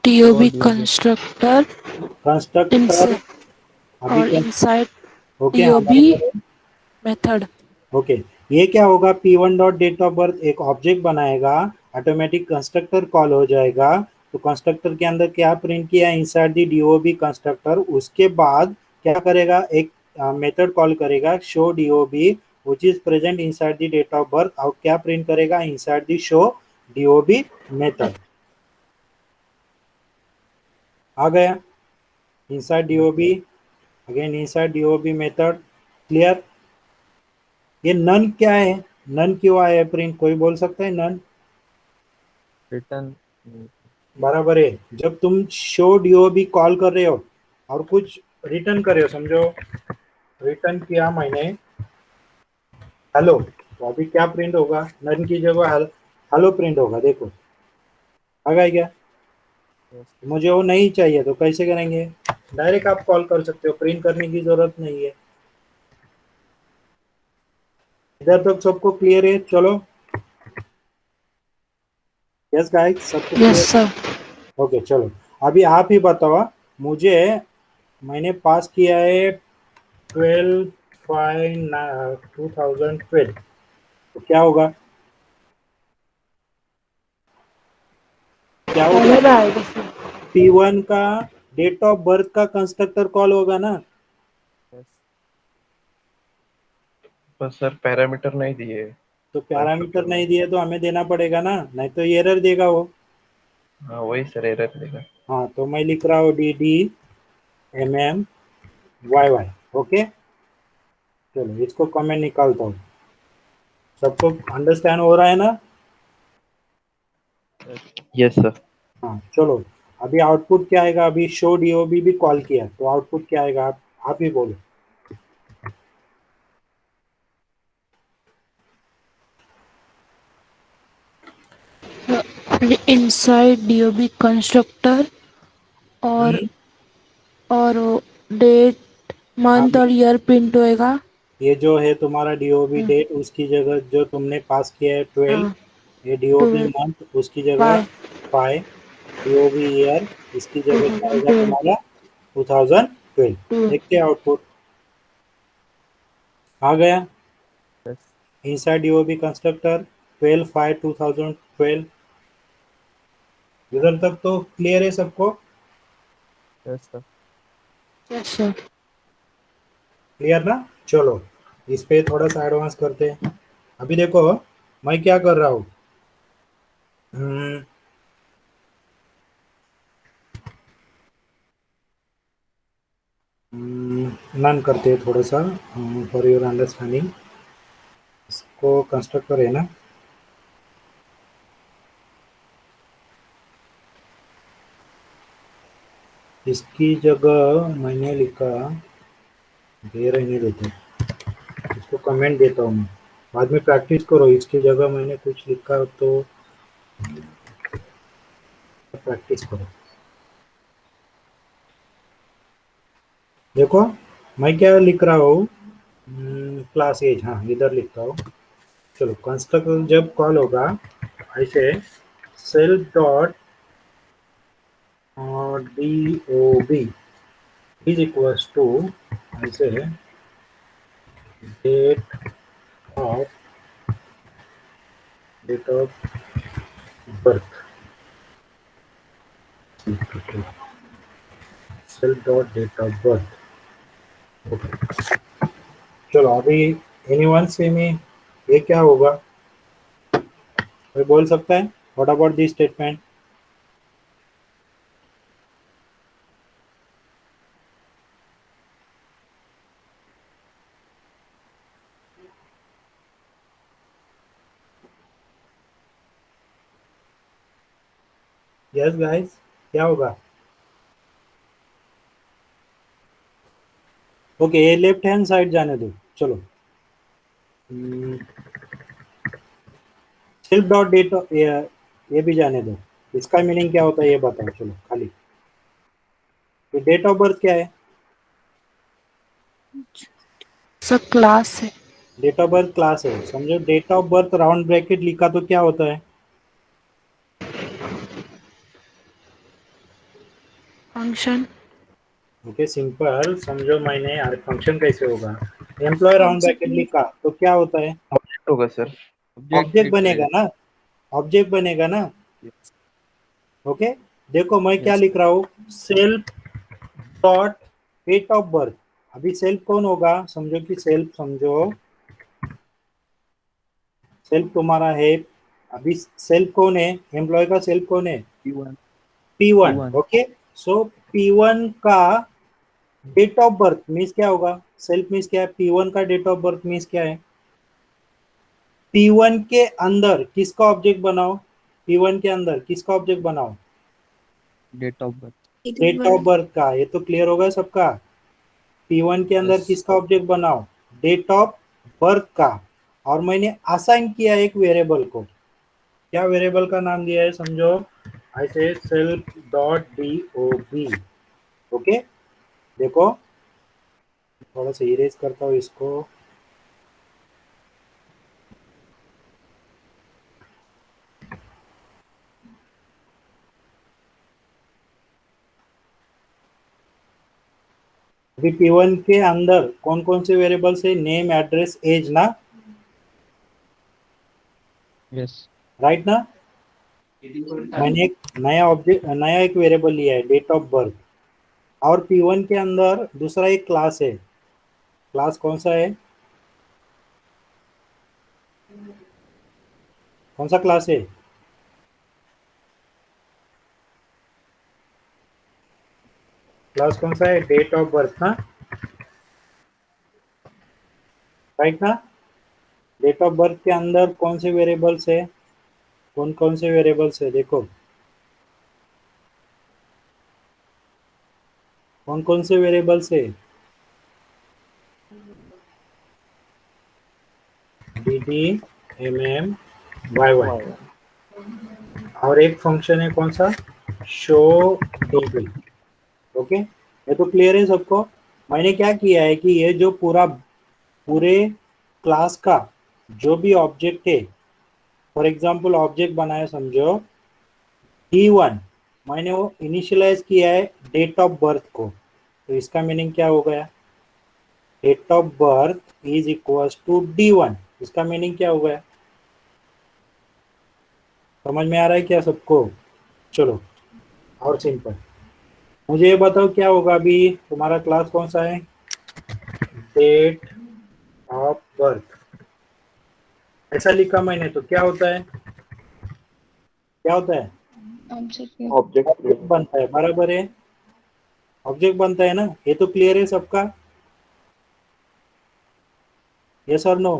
Speaker 4: DOB
Speaker 2: DOB.
Speaker 4: constructor
Speaker 1: constructor.
Speaker 4: inside
Speaker 1: अभी
Speaker 4: और
Speaker 1: क्या?
Speaker 4: inside
Speaker 1: okay
Speaker 4: DOB method.
Speaker 1: Okay ये क्या होगा? P1 dot date of birth एक ऑब्जेक्ट बनाएगा, ऑटोमेटिक कंस्ट्रक्टर कॉल हो जाएगा। तो कंस्ट्रक्टर के अंदर क्या प्रिंट किया इनसाइड द डीओबी कंस्ट्रक्टर, उसके बाद क्या करेगा, एक मेथड कॉल करेगा show DOB which is present inside the date of birth, और क्या प्रिंट करेगा inside the show DOB method. आ गया inside DOB, again inside DOB method. Clear? ये नन क्या है, नन क्यों आया है प्रिंट, कोई बोल सकता है नन?
Speaker 2: रिटर्न
Speaker 1: बराबर है, जब तुम शो डीओबी कॉल कर रहे हो और कुछ रिटर्न कर रहे हो, समझो रिटर्न किया मैंने हेलो, तो अभी क्या प्रिंट होगा, नन की जगह हेलो प्रिंट होगा। देखो आ गया क्या? मुझे वो नहीं चाहिए तो कैसे करेंगे, डायरेक्ट आप कॉल कर सकते हो, प्रिंट करने की जरूरत नहीं है। इधर तक सबको क्लियर है? चलो, यस गाइस, सबको
Speaker 4: यस
Speaker 1: क्लियर?
Speaker 4: सर।
Speaker 1: ओके चलो, अभी आप ही बताओ मुझे, मैंने पास किया है 12/5/2012, तो क्या होगा, क्या होगा?
Speaker 4: पहले आएगा सर।
Speaker 1: P1 का डेट ऑफ बर्थ का कंस्ट्रक्टर कॉल होगा ना।
Speaker 3: पर सर पैरामीटर नहीं दिए।
Speaker 1: तो पैरामीटर
Speaker 3: कंस्ट्रक्टर में।
Speaker 1: नहीं दिए तो हमें देना पड़ेगा ना, नहीं तो एरर देगा वो।
Speaker 3: हाँ वही सर, एरर देगा।
Speaker 1: हाँ, तो मैं लिख रहा हूँ DDMMYY। ओके चलो, इसको कमेंट निकालता हूँ। सबको अंडरस्टैंड हो रहा है ना?
Speaker 3: Yes sir.
Speaker 1: हाँ चलो, अभी आउटपुट क्या आएगा, अभी शो डीओबी भी कॉल किया तो आउटपुट क्या आएगा, आप ही बोलो।
Speaker 4: इनसाइड डीओबी कंस्ट्रक्टर और
Speaker 1: हम्म,
Speaker 4: और डेट मंथ
Speaker 1: अब
Speaker 4: और ईयर प्रिंट होएगा।
Speaker 1: ये जो है तुम्हारा डीओबी डेट, उसकी जगह जो तुमने पास किया है 12,
Speaker 4: हाँ
Speaker 1: ये डीओबी
Speaker 4: 12
Speaker 1: मंथ, उसकी जगह
Speaker 4: 5
Speaker 1: 5, डीओबी ईयर, इसकी जगह क्या आएगा
Speaker 4: 2012
Speaker 1: तुम्हारा 2012।
Speaker 4: 2।
Speaker 1: देखते हैं आउटपुट आ गया इनसाइड डीओबी कंस्ट्रक्टर 12/5/2012। इधर तक तो क्लियर है सबको?
Speaker 2: Yes sir.
Speaker 4: Yes sir.
Speaker 1: Clear ना? चलो, इस पे थोड़ा सा एडवांस करते हैं। अभी देखो मैं क्या कर रहा हूँ, नन करते हैं थोड़ा सा फॉर योर अंडरस्टैंडिंग। इसको कंस्ट्रक्टर है ना, इसकी जगह मैंने लिखा, दे रहने देते, इसको कमेंट देता हूँ मैं, बाद में प्रैक्टिस करो। इसकी जगह मैंने कुछ लिखा तो प्रैक्टिस करो। देखो मैं क्या लिख रहा हूँ, क्लास एज, हाँ इधर लिखता हूँ। चलो, कंस्ट्रक्टर जब कॉल होगा ऐसे self dot D O B is equals to ऐसे date of birth, self dot date of birth. चलो, अभी एनीवन से में ये क्या होगा, कोई बोल सकता है? What about this statement? Yes guys, क्या होगा? ओके, ये लेफ्ट हैंड साइड जाने दो। चलो, सेल्फ डॉट डेट, ये भी जाने दो। इसका मीनिंग क्या होता है ये बताओ। चलो खाली, ये डेट ऑफ बर्थ क्या है?
Speaker 4: सर क्लास है।
Speaker 1: डेट ऑफ बर्थ क्लास है, समझो। Date of birth round bracket लिखा तो क्या होता है?
Speaker 4: फंक्शन।
Speaker 1: ओके सिंपल समझो, मैंने यार फंक्शन कैसे होगा, एम्प्लॉय राउंड
Speaker 5: ऑब्जेक्ट
Speaker 1: ब्रैकेट लिखा तो क्या होता है?
Speaker 3: ऑब्जेक्ट होगा सर।
Speaker 2: ऑब्जेक्ट
Speaker 1: ऑब्जेक्ट बनेगा ना। ऑब्जेक्ट बनेगा ना।
Speaker 2: Yes.
Speaker 1: ओके, देखो मैं क्या
Speaker 2: Yes.
Speaker 1: लिख रहा हूँ, self dot date of birth. अभी सेल्फ कौन होगा, समझो कि सेल्फ, समझो सेल्फ तुम्हारा है। अभी सेल्फ कौन है, एम्प्लॉय का सेल्फ कौन है,
Speaker 2: P1.
Speaker 1: P1।
Speaker 2: P1.
Speaker 1: ओके, सो P1 का डेट ऑफ बर्थ मीन्स क्या होगा, सेल्फ मीन्स क्या है, P1 का डेट ऑफ बर्थ मीन्स क्या है, P1 के अंदर किसका ऑब्जेक्ट बनाओ, P1 के अंदर किसका ऑब्जेक्ट बनाओ,
Speaker 2: Date of birth.
Speaker 5: Date of
Speaker 1: date of
Speaker 5: birth.
Speaker 1: Birth का। ये तो क्लियर होगा सबका। P1 के अंदर
Speaker 2: Yes.
Speaker 1: किसका ऑब्जेक्ट बनाओ, डेट ऑफ बर्थ का। और मैंने असाइन किया एक वेरिएबल को, क्या वेरिएबल का नाम दिया है, समझो ऐसे self dot D O B. Okay, देखो थोड़ा सा इरेज करता हूँ इसको। अभी P1 के अंदर कौन कौन से वेरिएबल्स है, नेम एड्रेस एज ना,
Speaker 2: Yes.
Speaker 1: राइट ना। मैंने एक नया ऑब्जेक्ट, नया एक वेरिएबल लिया है डेट ऑफ बर्थ। और P1 के अंदर दूसरा एक क्लास है, क्लास कौन सा है, कौन सा क्लास है, क्लास कौन सा है, डेट ऑफ बर्थ ना, राइट ना। डेट ऑफ बर्थ के अंदर कौन से वेरिएबल्स है, कौन कौन से वेरिएबल्स है, देखो कौन कौन से वेरिएबल्स है, D D M M Y Y. और एक फंक्शन है कौन सा, शो डी। ओके, ये तो क्लियर है सबको। मैंने क्या किया है कि ये जो पूरे क्लास का जो भी ऑब्जेक्ट है, फॉर एग्जांपल ऑब्जेक्ट बनाया समझो D1, मैंने वो इनिशियलाइज किया है डेट ऑफ बर्थ को। तो इसका मीनिंग क्या हो गया, date of birth is equal to D1। इसका मीनिंग क्या हो गया, समझ में आ रहा है क्या सबको। चलो और सिंपल, मुझे ये बताओ क्या होगा, अभी तुम्हारा क्लास कौन सा है, डेट ऑफ बर्थ ऐसा लिखा मैंने, तो क्या होता है, क्या होता है,
Speaker 5: Object.
Speaker 3: ऑब्जेक्ट
Speaker 1: ऑब्जेक्ट बनता है, बराबर है, ऑब्जेक्ट बनता है ना। ये तो क्लियर है सबका, यस और नो।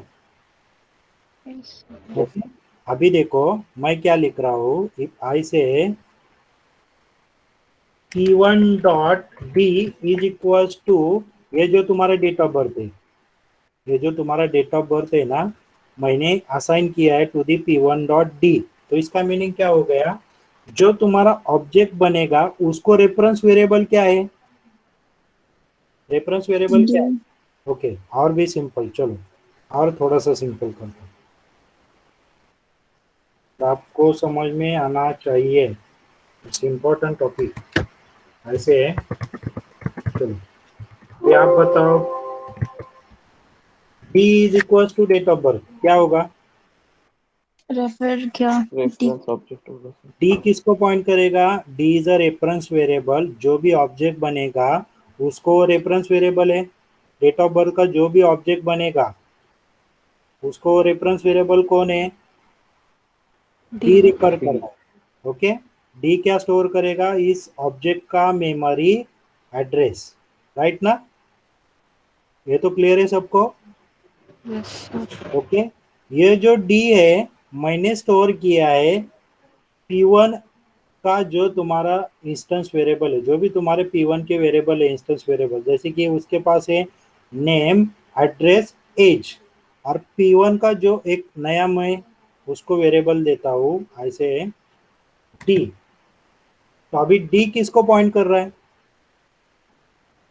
Speaker 5: Yes.
Speaker 1: ओके, अभी देखो मैं क्या लिख रहा हूँ, if I say P1 dot D is equals to, ये जो तुम्हारा डेट ऑफ बर्थ है, ये जो तुम्हारा डेट ऑफ बर्थ है ना, मैंने असाइन किया है to the P1 dot D. तो इसका मीनिंग क्या हो गया, जो तुम्हारा ऑब्जेक्ट बनेगा उसको रेफरेंस वेरिएबल क्या है, रेफरेंस वेरिएबल क्या है।
Speaker 5: D.
Speaker 1: ओके, और भी सिंपल, चलो और थोड़ा सा सिंपल करते हैं, तो आपको समझ में आना चाहिए, इट्स इम्पोर्टेंट टॉपिक। ऐसे है, चलो ये आप बताओ, D is equal to date of birth क्या होगा,
Speaker 5: Refer क्या? D.
Speaker 3: रेफरेंस ऑब्जेक्ट होगा सर।
Speaker 1: D किसको पॉइंट करेगा, D is a reference variable, जो भी ऑब्जेक्ट बनेगा उसको रेफरेंस वेरिएबल है। डेट ऑफ बर्थ का जो भी ऑब्जेक्ट बनेगा उसको रेफरेंस वेरिएबल कौन है, डी रिफर कर रहा है। ओके, डी क्या स्टोर करेगा, इस ऑब्जेक्ट का मेमोरी एड्रेस, राइट ना। ये तो क्लियर है सबको।
Speaker 4: Yes sir.
Speaker 1: ओके, ये जो डी है मैंने स्टोर किया है P1 का जो तुम्हारा इंस्टेंस वेरिएबल है, जो भी तुम्हारे P1 के वेरिएबल है इंस्टेंस वेरिएबल, जैसे कि उसके पास है नेम एड्रेस एज। और P1 का जो एक नया मैं उसको वेरिएबल देता हूँ ऐसे डी। तो अभी डी किसको पॉइंट कर रहा है,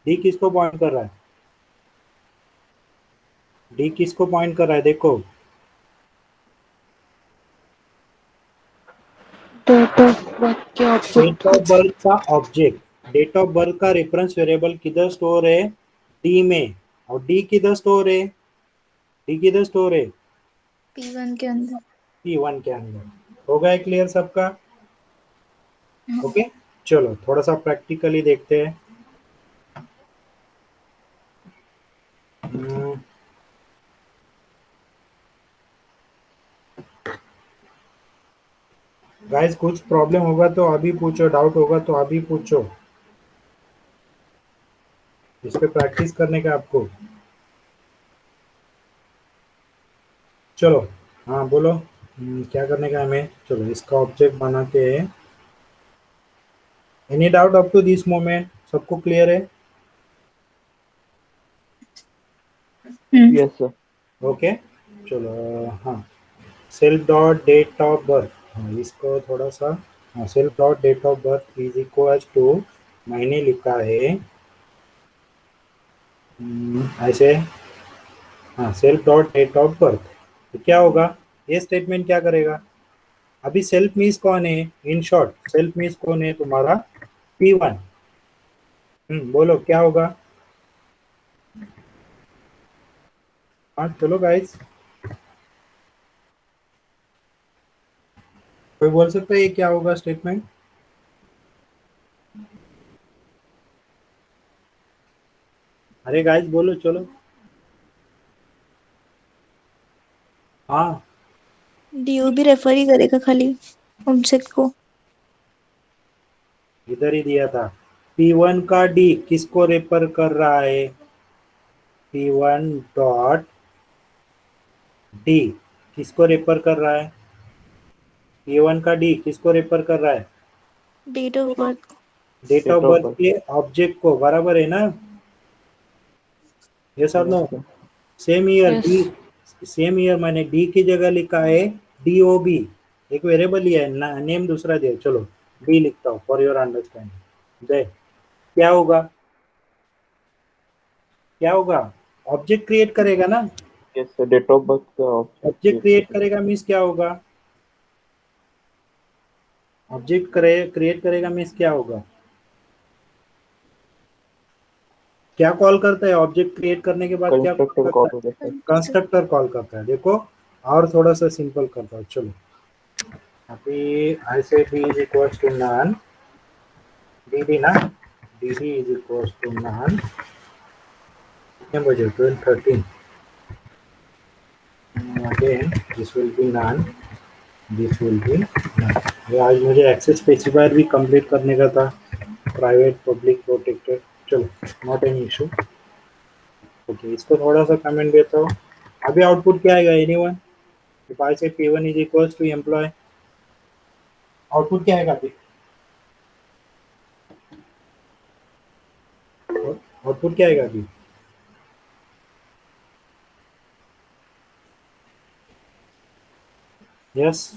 Speaker 1: डी किसको पॉइंट कर रहा है, डी किसको पॉइंट कर रहा है, देखो
Speaker 4: डेट ऑफ बर्थ के
Speaker 1: डेट
Speaker 4: ऑब्जेक्ट
Speaker 1: ऑफ बर्थ का ऑब्जेक्ट, डेट ऑफ बर्थ का रेफरेंस वेरिएबल किधर स्टोर है, डी में। और डी किधर स्टोर है, डी किधर स्टोर है,
Speaker 5: P1 के अंदर.
Speaker 1: P1 के अंदर। हो गया क्लियर सबका? ओके, चलो थोड़ा सा प्रैक्टिकली देखते हैं। गाइस कुछ प्रॉब्लम होगा तो अभी पूछो, डाउट होगा तो अभी पूछो, इस पे प्रैक्टिस करने का आपको। चलो हाँ बोलो, क्या करने का हमें? चलो इसका ऑब्जेक्ट बनाते हैं। Any doubt up to this moment? सबको क्लियर है?
Speaker 3: Yes, sir.
Speaker 1: ओके चलो हाँ, self dot date of birth, हाँ इसको थोड़ा सा, हाँ self dot date of birth is equal to, मैंने लिखा है ऐसे, हाँ self dot date of birth. तो क्या होगा, ये स्टेटमेंट क्या करेगा? अभी सेल्फ मीन्स कौन है? इन शॉर्ट सेल्फ मीन्स कौन है तुम्हारा? P1। बोलो क्या होगा? हाँ चलो गाइस, कोई बोल सकता है ये क्या होगा स्टेटमेंट? अरे गाइस बोलो चलो। हाँ
Speaker 5: डीओ भी रेफर ही करेगा खाली ऑब्जेक्ट को।
Speaker 1: इधर ही दिया था। P1 का D किसको रेफर कर रहा है? P1 डॉट D किसको रेफर कर रहा है? P1 का D किसको रेफर कर रहा है?
Speaker 5: Date of birth.
Speaker 1: Date of
Speaker 3: Date of
Speaker 1: birth
Speaker 3: birth.
Speaker 1: के ऑब्जेक्ट को, बराबर है ना? ये सब
Speaker 3: Yes,
Speaker 1: no,
Speaker 3: sir.
Speaker 1: Same year
Speaker 4: yes.
Speaker 1: D, same year मैंने डी की जगह लिखा है DOB, एक वेरिएबल लिया है, नेम दूसरा दिया, चलो डी लिखता हूँ फॉर योर अंडरस्टैंडिंग। जय, क्या होगा? क्या होगा? ऑब्जेक्ट क्रिएट करेगा ना?
Speaker 3: Yes, sir. Date of birth का object
Speaker 1: ऑब्जेक्ट
Speaker 3: create
Speaker 1: क्रिएट
Speaker 3: करेगा.
Speaker 1: करेगा मीन्स क्या होगा? ऑब्जेक्ट क्रिएट करेगा मीन्स क्या होगा? क्या कॉल करता है ऑब्जेक्ट क्रिएट करने के बाद? क्या कॉल
Speaker 3: Constructor
Speaker 1: करता
Speaker 3: call
Speaker 1: है?
Speaker 3: होगा sir.
Speaker 1: कंस्ट्रक्टर कॉल करता है। देखो और थोड़ा सा सिंपल करता हूँ, चलो अभी I say B is equal to none, dd ना, dd is equals to none, कितने बजे? 12:13। Again this will B none, this will B none। ये आज मुझे एक्सेस स्पेसिफायर भी कंप्लीट करने का था, प्राइवेट पब्लिक प्रोटेक्टेड। चलो नॉट एनी इशू। ओके इसको थोड़ा सा कमेंट देता हूँ। अभी आउटपुट क्या आएगा anyone? If I say P1 is equals to employee, output क्या आएगा अभी? आउटपुट क्या आएगा अभी? यस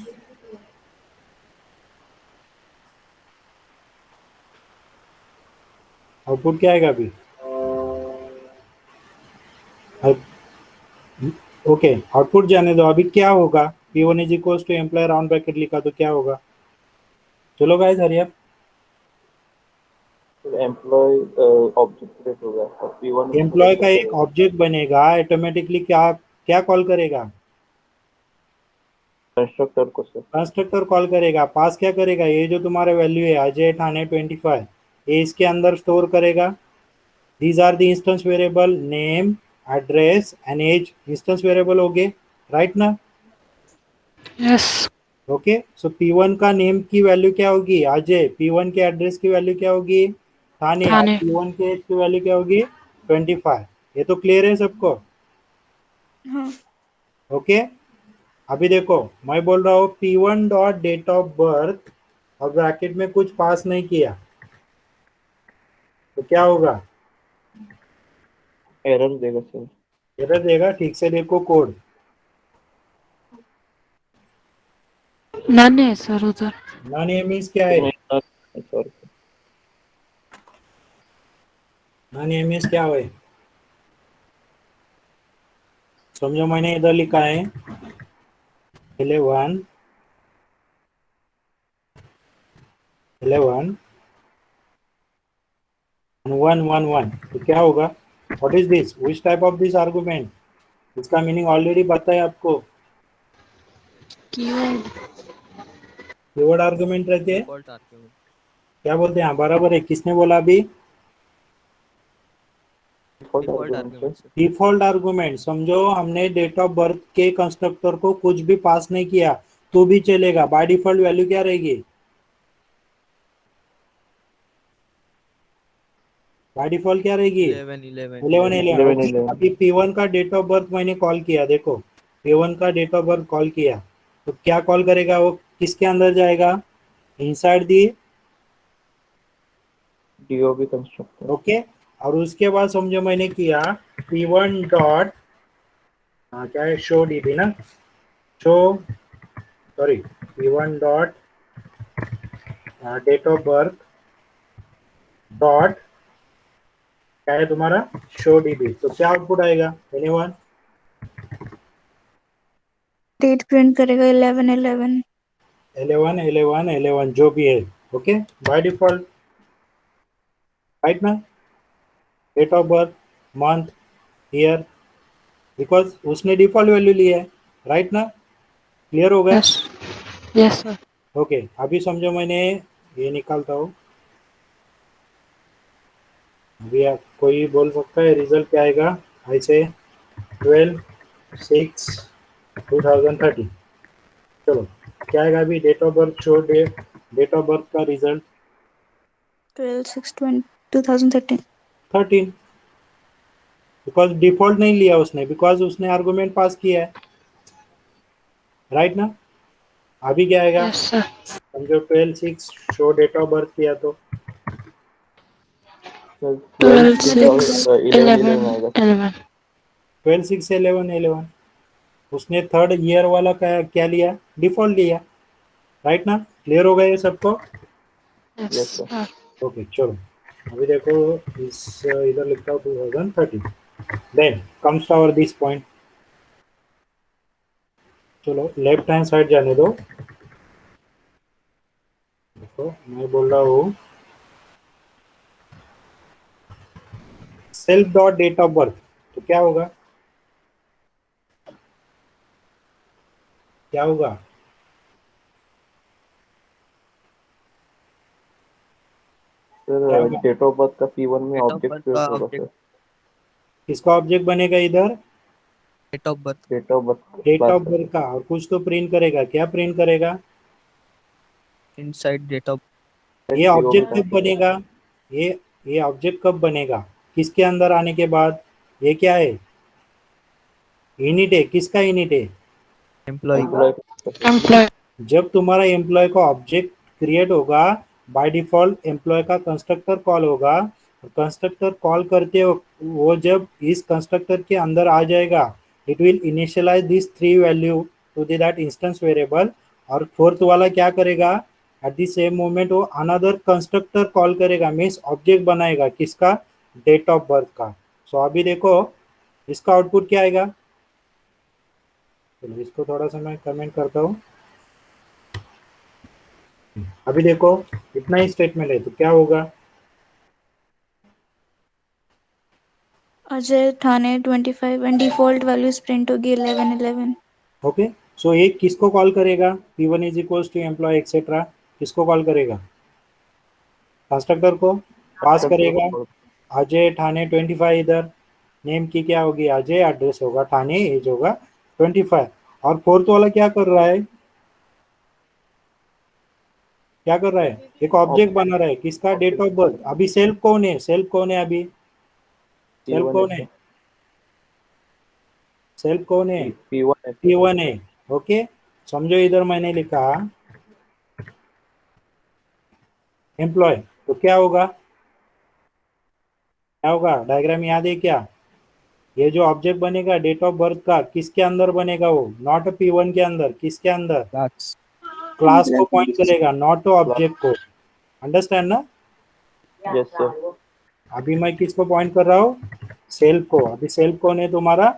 Speaker 1: आउटपुट क्या आएगा अभी? ओके आउटपुट जाने दो, अभी क्या होगा? P1 is equals to employee round bracket लिखा तो क्या होगा? चलो गाइस हरी अप।
Speaker 3: फिर employee object create होगा. और P1 उसको
Speaker 1: एम्प्लॉय का
Speaker 3: refer
Speaker 1: एक
Speaker 3: करेगा.
Speaker 1: ऑब्जेक्ट बनेगा, ऑटोमेटिकली क्या क्या कॉल करेगा?
Speaker 3: Constructor को sir.
Speaker 1: कंस्ट्रक्टर कॉल करेगा। पास क्या करेगा? ये जो तुम्हारा वैल्यू है अजय ठाणे 25, ये इसके अंदर स्टोर करेगा। These are the instance variable, name, address and age instance variable हो गए, राइट ना?
Speaker 4: यस।
Speaker 1: ओके सो P1 का नेम की वैल्यू क्या होगी? अजय। P1 के एड्रेस की वैल्यू क्या होगी? थाने।
Speaker 4: थाने।
Speaker 1: P1 के एज की वैल्यू क्या होगी? 25। ये तो क्लियर है सबको?
Speaker 5: हाँ।
Speaker 1: ओके अभी देखो मैं बोल रहा हूँ P1 dot date of birth और ब्रैकेट में कुछ पास नहीं किया तो क्या होगा?
Speaker 3: Error देगा sir.
Speaker 1: एरर देगा। ठीक से देखो कोड।
Speaker 4: नन है सर उधर।
Speaker 1: नॉन ए मीन्स क्या है?
Speaker 3: नहीं, sorry.
Speaker 1: नॉन ए मीन्स क्या है? समझो मैंने इधर लिखा है 11 11 1 1 1 तो क्या होगा? What is this? Which type of this argument? इसका मीनिंग ऑलरेडी पता है आपको।
Speaker 4: कीवर्ड।
Speaker 1: कीवर्ड आर्गुमेंट रहते हैं,
Speaker 2: डिफॉल्ट आर्ग्यूमेंट।
Speaker 1: क्या बोलते हैं? हाँ, बराबर है। किसने बोला अभी?
Speaker 3: Default
Speaker 2: default
Speaker 3: argument sir.
Speaker 2: Argument sir.
Speaker 1: Default argument. समझो हमने डेट ऑफ बर्थ के कंस्ट्रक्टर को कुछ भी पास नहीं किया तो भी चलेगा। बाय डिफॉल्ट वैल्यू क्या रहेगी? बाय डिफॉल्ट क्या रहेगी?
Speaker 2: 11 11
Speaker 1: 11
Speaker 2: 11।
Speaker 1: 11।
Speaker 3: 11
Speaker 1: ओके,
Speaker 3: 11।
Speaker 1: अभी P1 का डेट ऑफ बर्थ मैंने कॉल किया, देखो P1 का डेट ऑफ बर्थ कॉल किया तो क्या कॉल करेगा वो? किसके अंदर जाएगा? Inside the,
Speaker 3: DOB constructor.
Speaker 1: Okay. और उसके बाद समझो मैंने किया P1 डॉट, क्या है, शो डीबी ना, show, sorry, P1 dot date of birth dot, क्या है तुम्हारा, शो डीबी। तो क्या आउटपुट आएगा? एनीवन?
Speaker 5: डेट प्रिंट करेगा 11/11।
Speaker 1: 11 11 11 जो भी है, ओके, बाय डिफॉल्ट, राइट ना? Date of birth, month, year, because उसने डिफॉल्ट वैल्यू लिया है, राइट ना? क्लियर हो गया?
Speaker 4: Yes yes sir.
Speaker 1: ओके, अभी समझो मैंने ये निकालता हूँ। अभी आप कोई बोल सकता है रिजल्ट क्या आएगा? ऐसे 12/6/2030। चलो, क्या आएगा अभी? Date of birth show date of birth का रिजल्ट
Speaker 5: 12/6/2013।
Speaker 1: 13, बिकॉज डिफॉल्ट नहीं लिया उसने, बिकॉज उसने आर्गुमेंट पास किया है, राइट ना? अभी क्या आएगा?
Speaker 4: Yes sir.
Speaker 1: समझो 12/6 शो डेट ऑफ बर्थ किया तो
Speaker 3: सर 12
Speaker 4: 12
Speaker 3: 6 और
Speaker 4: 6
Speaker 3: 11 11
Speaker 4: 11
Speaker 3: आएगा।
Speaker 4: 11।
Speaker 1: 12/6 11 11। उसने थर्ड ईयर वाला क्या क्या लिया? डिफॉल्ट लिया, राइट ना? क्लियर हो गया ये सबको?
Speaker 4: Yes
Speaker 3: yes sir.
Speaker 4: Sir.
Speaker 1: Okay, चलो अभी देखो, इस इधर लिखता हूँ 2030, then comes our this point. चलो लेफ्ट हैंड साइड जाने दो। देखो मैं बोल रहा हूँ self dot date of birth, तो क्या होगा? क्या होगा? क्या
Speaker 3: सर
Speaker 1: होगा?
Speaker 3: डेट ऑफ बर्थ का P1 में
Speaker 2: डेट ऑफ
Speaker 3: ऑब्जेक्ट
Speaker 2: बर्थ का
Speaker 3: क्रिएट होगा सर।
Speaker 2: ऑब्जेक्ट।
Speaker 1: किसका ऑब्जेक्ट बनेगा इधर?
Speaker 2: Date of birth.
Speaker 3: Date of birth
Speaker 1: date
Speaker 3: class
Speaker 1: of
Speaker 3: का
Speaker 1: बर्थ
Speaker 3: सर।
Speaker 1: का। और कुछ तो प्रिंट करेगा, क्या प्रिंट करेगा?
Speaker 2: Inside date of.
Speaker 1: ये
Speaker 3: डीओबी
Speaker 1: ऑब्जेक्ट कब
Speaker 3: कंस्ट्रक्टर।
Speaker 1: बनेगा? ये ये ऑब्जेक्ट कब बनेगा? किसके अंदर आने के बाद? ये क्या है? इनिट है। किसका इनिट है?
Speaker 2: एम्प्लॉय।
Speaker 3: एम्प्लॉय का सर।
Speaker 4: एम्प्लॉय।
Speaker 1: जब तुम्हारा एम्प्लॉय का ऑब्जेक्ट क्रिएट होगा, बाय डिफॉल्ट एम्प्लॉय का कंस्ट्रक्टर कॉल होगा। कंस्ट्रक्टर कॉल करते हो, वो जब इस कंस्ट्रक्टर के अंदर आ जाएगा, it will initialize this three value to that instance variable. और फोर्थ वाला क्या करेगा? एट द सेम मोमेंट वो अनदर कंस्ट्रक्टर कॉल करेगा, मीन्स ऑब्जेक्ट बनाएगा। किसका? डेट ऑफ बर्थ का। सो अभी देखो इसका आउटपुट क्या आएगा? चलो इसको थोड़ा सा मैं कमेंट करता हूँ। अभी देखो इतना ही स्टेटमेंट है तो क्या होगा?
Speaker 5: Ajay Thane 25 and default values print होगी 11/11।
Speaker 1: ओके, सो ये किसको कॉल करेगा? P1 is equals to employee etcetera, किसको कॉल करेगा? कंस्ट्रक्टर को पास
Speaker 3: कंस्ट्रक्टर
Speaker 1: करेगा।
Speaker 3: को।
Speaker 1: अजय ठाणे 25, इधर नेम की क्या होगी? अजय, एड्रेस होगा ठाणे, एज होगा 25। और फोर्थ वाला क्या कर रहा है? क्या कर रहा है? एक ऑब्जेक्ट बना रहा है। किसका? Date of birth. अभी सेल्फ कौन है? सेल्फ कौन है? अभी सेल्फ
Speaker 3: P1 है
Speaker 1: कौन है?
Speaker 3: सर।
Speaker 1: सेल्फ कौन है?
Speaker 3: P1 है सर।
Speaker 1: P1 है। ओके, समझो इधर मैंने लिखा एम्प्लॉय, तो क्या होगा? क्या होगा? डायग्राम याद है क्या? ये जो ऑब्जेक्ट बनेगा डेट ऑफ बर्थ का, किसके अंदर बनेगा? वो नॉट P1 के अंदर, किसके अंदर?
Speaker 2: क्लास।
Speaker 1: क्लास को पॉइंट
Speaker 5: एम्प्लॉय।
Speaker 1: करेगा, नॉट ऑब्जेक्ट को। अंडरस्टैंड ना?
Speaker 3: Yes sir.
Speaker 1: अभी मैं किसको पॉइंट कर रहा हूँ? सेल्फ को। अभी सेल्फ कौन है तुम्हारा?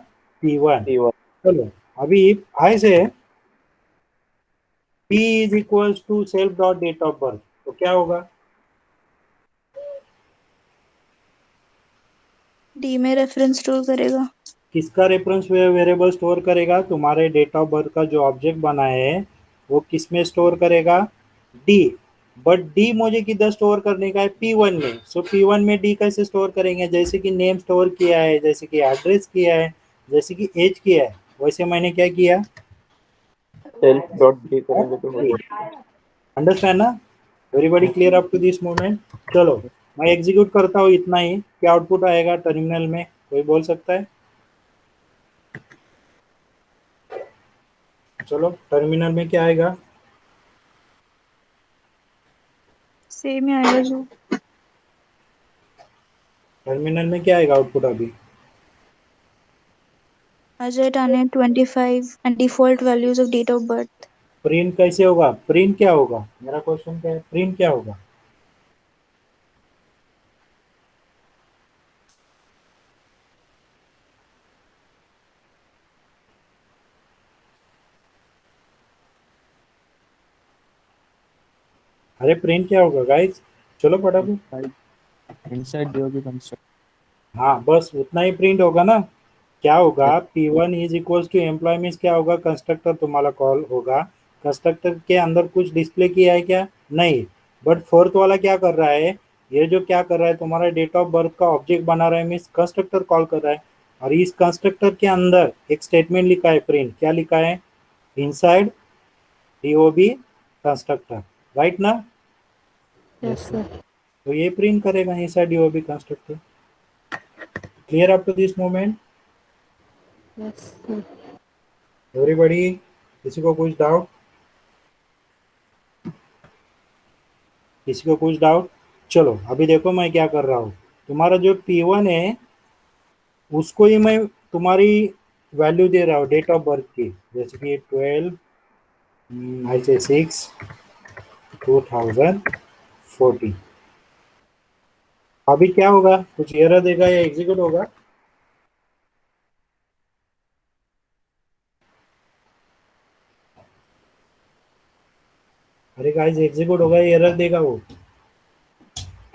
Speaker 1: P1।
Speaker 3: P1।
Speaker 1: चलो अभी I say P is equals to self dot date of birth, तो क्या होगा?
Speaker 5: डी में रेफरेंस स्टोर करेगा।
Speaker 1: किसका रेफरेंस वेरिएबल स्टोर करेगा? तुम्हारे डेट ऑफ बर्थ का जो ऑब्जेक्ट बना है वो किस में स्टोर करेगा? डी, बट डी मुझे किधर स्टोर करने का है, P1 में। सो P1 में डी कैसे स्टोर करेंगे, जैसे कि नेम स्टोर किया है, जैसे कि एड्रेस किया है, जैसे कि एज किया है, वैसे मैंने क्या किया,
Speaker 3: सेल्फ डॉट डी करेंगे तो हो जाएगा।
Speaker 1: अंडरस्टैंड ना, everybody clear up to this moment. चलो मैं एग्जीक्यूट करता हूँ, इतना ही। क्या आउटपुट आएगा टर्मिनल में, कोई बोल सकता है? चलो टर्मिनल में क्या आएगा,
Speaker 5: सेम ही आएगा जो
Speaker 1: टर्मिनल में क्या आएगा आउटपुट अभी?
Speaker 5: अजय टाने 25 and default values of date of birth.
Speaker 1: Print कैसे होगा, प्रिंट क्या होगा, मेरा क्वेश्चन क्या है, प्रिंट क्या होगा? अरे प्रिंट क्या होगा गाइस, चलो फटाफट।
Speaker 2: inside DOB construct.
Speaker 1: हाँ बस उतना ही प्रिंट होगा ना। क्या होगा, P1 is equal to employee means क्या होगा, कंस्ट्रक्टर तुम्हारा कॉल होगा। कंस्ट्रक्टर के अंदर कुछ डिस्प्ले किया है क्या, नहीं। बट फोर्थ वाला क्या कर रहा है, ये जो क्या कर रहा है, तुम्हारा डेट ऑफ बर्थ का ऑब्जेक्ट बना रहा है, मीन्स कंस्ट्रक्टर कॉल कर रहा है। और इस कंस्ट्रक्टर के अंदर एक स्टेटमेंट लिखा है प्रिंट, क्या लिखा है, इनसाइड डीओबी कंस्ट्रक्टर, राइट ना।
Speaker 4: Yes sir.
Speaker 1: तो ये प्रिंट करेगा inside DOB constructor. Clear up to this moment
Speaker 4: yes sir.
Speaker 1: Everybody, किसी को कुछ डाउट, किसी को कुछ डाउट? चलो अभी देखो मैं क्या कर रहा हूँ, तुम्हारा जो P1 है उसको ही मैं तुम्हारी वैल्यू दे रहा हूँ डेट ऑफ बर्थ की, जैसे कि 12 आई से 6 2014। अभी क्या होगा, कुछ एरर देगा या एग्जीक्यूट होगा? अरे गाइस एग्जीक्यूट होगा या एरर देगा वो?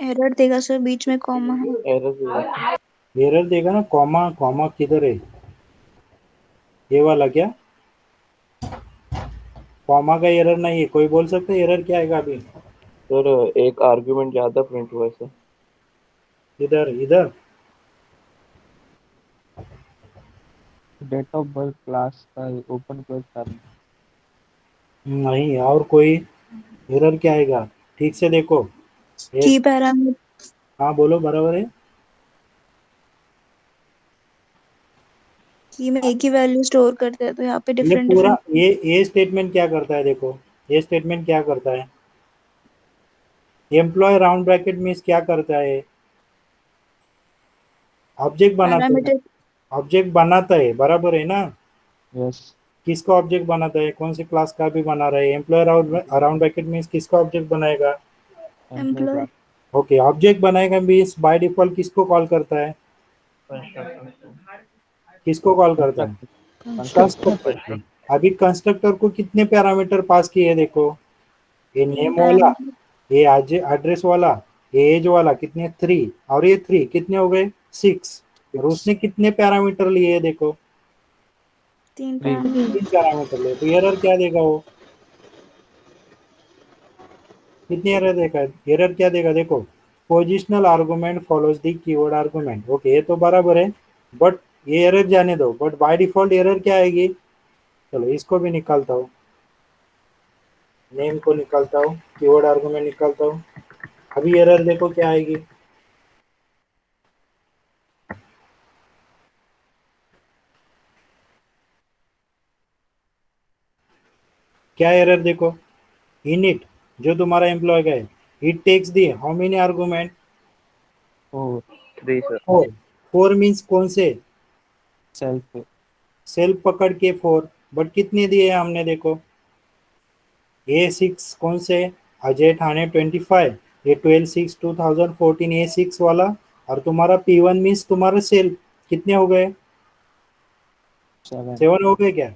Speaker 5: एरर देगा सर, बीच में कॉमा है।
Speaker 3: एरर
Speaker 1: एरर देगा ना, कॉमा, कॉमा किधर है, ये वाला क्या, कॉमा का एरर नहीं है, कोई बोल सकता है एरर क्या आएगा अभी?
Speaker 3: सर एक आर्ग्यूमेंट ज्यादा प्रिंट हुआ है सर।
Speaker 1: इधर इधर
Speaker 2: Date of birth class का open क्लोज करना.
Speaker 1: नहीं, और कोई एरर क्या आएगा, ठीक से देखो।
Speaker 5: की
Speaker 1: एक,
Speaker 5: पैरामीटर
Speaker 1: हाँ बोलो, बराबर है।
Speaker 5: की में एक ही वैल्यू स्टोर करते हैं तो यहाँ पे
Speaker 1: ये
Speaker 5: डिफरेंट
Speaker 1: पूरा
Speaker 5: डिफरेंट।
Speaker 1: ये स्टेटमेंट क्या करता है, देखो ये स्टेटमेंट क्या करता है, एम्प्लॉय राउंड ब्रैकेट मीन्स क्या करता है, ऑब्जेक्ट बनाता है,
Speaker 5: पैरामीटर
Speaker 1: ऑब्जेक्ट बनाता है, बराबर है ना।
Speaker 2: Yes.
Speaker 1: किसका ऑब्जेक्ट बनाता है, कौन सी क्लास का भी बना रहा है, एम्प्लॉय राउंड ब्रैकेट मीन्स किसका ऑब्जेक्ट बनाएगा,
Speaker 2: Employee
Speaker 5: एम्प्लॉय
Speaker 2: class.
Speaker 1: ओके। ऑब्जेक्ट बनाएगा मीन्स बाय डिफॉल्ट किसको कॉल करता है, किसको कॉल करता है,
Speaker 2: Constructor. Constructor.
Speaker 1: कंस्ट्रक्टर। अभी कंस्ट्रक्टर को कितने पैरामीटर पास किए देखो, ये
Speaker 5: तीन
Speaker 1: नेम वाला,
Speaker 5: पैरामीटर।
Speaker 1: ये आज एड्रेस वाला, ये एज वाला, कितने 3, और ये 3 कितने हो गए 6। और उसने कितने पैरामीटर लिए देखो,
Speaker 5: तीन
Speaker 2: Three.
Speaker 1: 3
Speaker 5: पैरामीटर।
Speaker 1: पैरामीटर लिए, तो एरर क्या देगा वो, कितने एरर देगा, एरर क्या देगा देखो, positional argument follows the keyword argument, okay ये तो बराबर है। बट ये एरर जाने दो, बट बाय डिफॉल्ट एरर क्या आएगी, चलो इसको भी निकालता हूँ, नेम को निकालता हूँ, कीवर्ड आर्गुमेंट निकालता हूँ। अभी एरर देखो क्या आएगी, क्या एरर देखो, इनिट जो तुम्हारा एम्प्लॉय का है, it takes the how many argument,
Speaker 2: Four.
Speaker 3: 3 sir.
Speaker 1: 4। 4 means कौन से,
Speaker 2: Self.
Speaker 1: सेल्फ पकड़ के 4, बट कितने दिए हैं हमने देखो, A6 कौन से, अजय ठाणे 25, ये 12/6/2014 A6 वाला। और तुम्हारा P1 मीन्स तुम्हारा सेल्फ, कितने हो गए,
Speaker 2: Seven.
Speaker 1: 7 हो गए क्या,
Speaker 5: हाँ,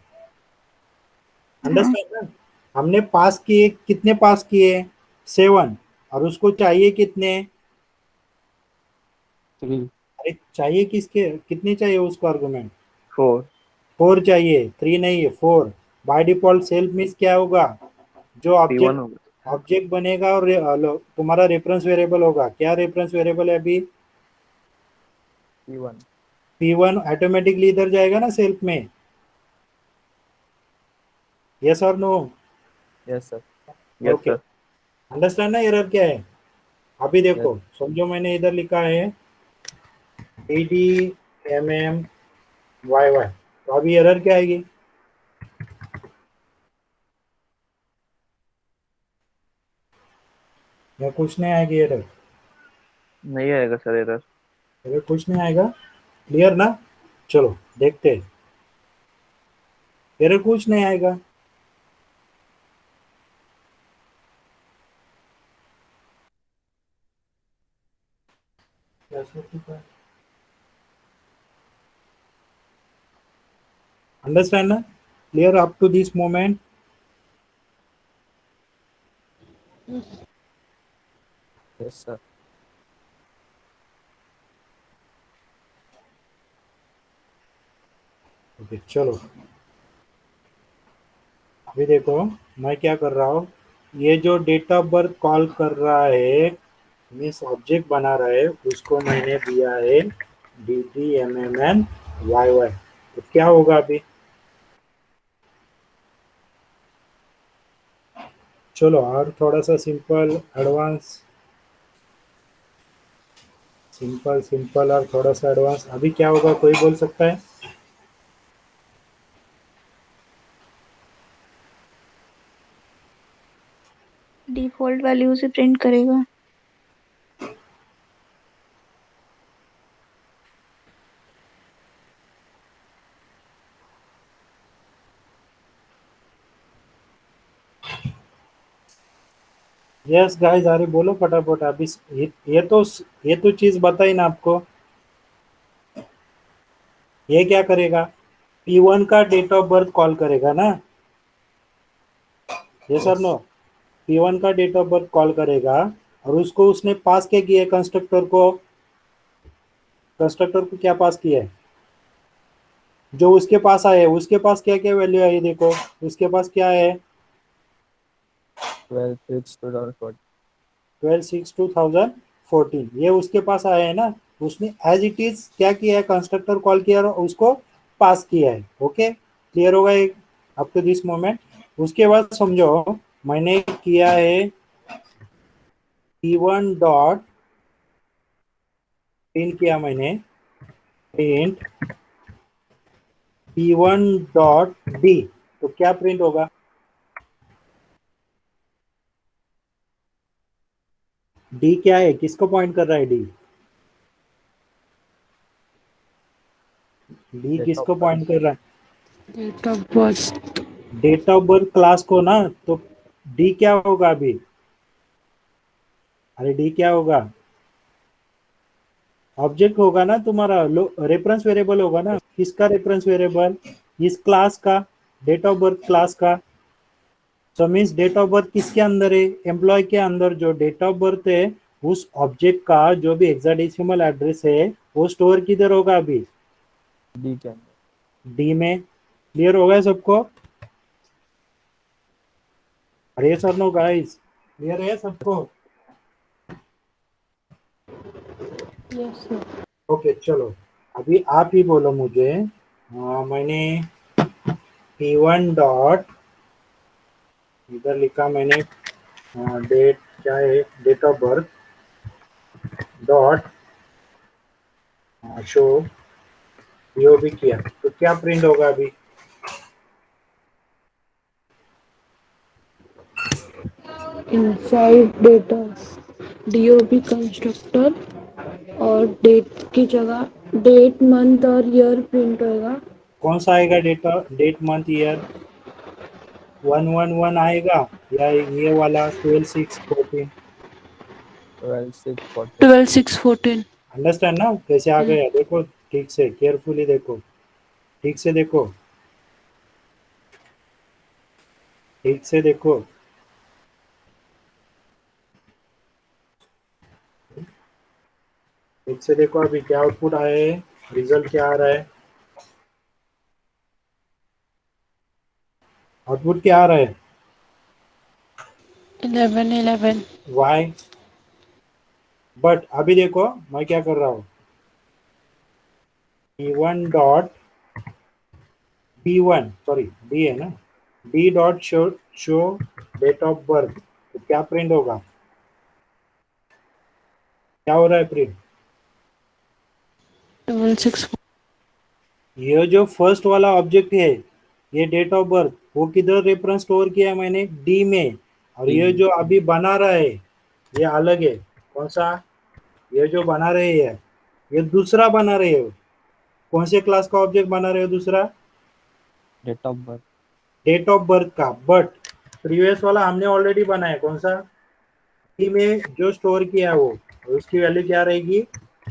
Speaker 1: अंडरस्टैंड ना। हमने पास किए, कितने पास किए, 7, और उसको चाहिए कितने,
Speaker 2: Three.
Speaker 1: अरे चाहिए किसके, कितने चाहिए उसको आर्गुमेंट,
Speaker 3: 4
Speaker 1: 4 चाहिए, 3 नहीं है 4। बाय डिफॉल्ट सेल्फ मीन्स क्या होगा, जो
Speaker 3: P1
Speaker 1: ऑब्जेक्ट,
Speaker 3: होगा।
Speaker 1: ऑब्जेक्ट बनेगा और तुम्हारा रेफरेंस वेरिएबल होगा। क्या रेफरेंस वेरिएबल है अभी?
Speaker 2: P1.
Speaker 1: P1 ऑटोमेटिकली इधर जाएगा ना सेल्फ में। यस और no?
Speaker 2: Yes, sir. Yes,
Speaker 1: okay,
Speaker 2: sir.
Speaker 1: Understand ना एरर क्या है? अभी
Speaker 2: Yes.
Speaker 1: देखो, समझो मैंने इधर लिखा है ADMMYY, तो अभी एरर क्या आएगी? या कुछ नहीं आएगी एरर?
Speaker 2: नहीं आएगा सर एरर।
Speaker 1: एरर कुछ नहीं आएगा, क्लियर ना? चलो देखते हैं, एरर कुछ नहीं आएगा। अंडरस्टैंड ना? Clear up to this moment?
Speaker 2: Yes, sir.
Speaker 1: Okay चलो, अभी देखो मैं क्या कर रहा हूँ। ये जो डेट ऑफ बर्थ कॉल कर रहा है, मीन्स ऑब्जेक्ट बना रहा है, उसको मैंने दिया है DDMMNYY। तो क्या होगा अभी? चलो और थोड़ा सा सिंपल एडवांस, सिंपल सिंपल और थोड़ा सा एडवांस। अभी क्या होगा, कोई बोल सकता है?
Speaker 5: डिफॉल्ट वैल्यू से प्रिंट करेगा।
Speaker 1: यस गाइस, अरे बोलो फटाफट अभी। ये तो चीज बताई ना आपको। ये क्या करेगा? P1 का डेट ऑफ बर्थ कॉल करेगा ना? ये सर नो?
Speaker 2: Yes.
Speaker 1: P1 का डेट ऑफ बर्थ कॉल करेगा और उसको उसने पास क्या किया है कंस्ट्रक्टर को? कंस्ट्रक्टर को क्या पास किया है? जो उसके पास आया है, उसके पास क्या क्या वैल्यू आई देखो। उसके पास क्या है?
Speaker 2: 12/6/2014.
Speaker 1: 12/6/2014, ये उसके पास आया है ना? उसने एज इट इज क्या किया है, कंस्ट्रक्टर कॉल किया और उसको पास किया है। ओके, क्लियर होगा एक अप टू दिस मोमेंट? उसके बाद समझो, मैंने किया है P1 डॉट प्रिंट किया, मैंने प्रिंट P1 डॉट डी, तो क्या प्रिंट होगा? डी क्या है, किसको पॉइंट कर रहा है डी? डी
Speaker 2: Date of
Speaker 1: किसको
Speaker 2: birth.
Speaker 1: पॉइंट कर रहा है?
Speaker 4: Date of birth.
Speaker 1: Date of birth class को ना, तो डी क्या होगा अभी? अरे डी क्या होगा? ऑब्जेक्ट होगा ना तुम्हारा, रेफरेंस वेरिएबल होगा ना?
Speaker 2: Yes.
Speaker 1: किसका रेफरेंस वेरिएबल? इस क्लास का, डेट ऑफ बर्थ क्लास का। So means date of birth किसके अंदर है? एम्प्लॉय के अंदर जो डेट ऑफ बर्थ है, उस ऑब्जेक्ट का जो भी हेक्साडेसिमल एड्रेस है, वो स्टोर किधर होगा अभी?
Speaker 2: D के अंदर.
Speaker 1: डी में। क्लियर होगा सबको? अरे सर नो गाइस, क्लियर है सबको?
Speaker 4: Yes sir.
Speaker 1: ओके चलो, अभी आप ही बोलो मुझे। मैंने P1 डॉट, इधर लिखा मैंने डेट क्या है, date of birth dot show DOB किया, तो क्या प्रिंट होगा अभी?
Speaker 4: इनसाइड डेटा डीओबी कंस्ट्रक्टर और डेट की जगह डेट मंथ और ईयर प्रिंट होएगा।
Speaker 1: कौन सा आएगा डेटा, डेट मंथ ईयर? 111 आएगा या ये वाला 12/6/14?
Speaker 2: 12/6/14.
Speaker 4: 12/6/14।
Speaker 1: अंडरस्टैंड ना कैसे आ गया? देखो ठीक से, केयरफुली देखो, ठीक से देखो, ठीक से देखो। ठीक से देखो, अभी क्या आउटपुट आया है, रिजल्ट क्या आ रहा है? आउटपुट क्या आ रहा है?
Speaker 4: 11
Speaker 1: वाई, बट अभी देखो मैं क्या कर रहा हूँ, p1 dot b1, sorry b है ना, b dot show show date of birth, तो क्या प्रिंट होगा, क्या हो रहा है प्रिंट,
Speaker 4: 6
Speaker 1: ये जो फर्स्ट वाला ऑब्जेक्ट है, ये डेट ऑफ बर्थ, वो किधर रेफरेंस स्टोर किया है मैंने, डी में, और ये
Speaker 2: D
Speaker 1: जो अभी बना रहा है ये अलग है, कौन सा, ये जो बना रहे हैं ये दूसरा बना रहे हो, कौन से क्लास का ऑब्जेक्ट बना रहे हो दूसरा,
Speaker 2: date of birth.
Speaker 1: Date of birth का, बट प्रीवियस वाला हमने ऑलरेडी बनाया, कौन सा, डी में जो स्टोर किया है वो, और उसकी वैल्यू क्या रहेगी,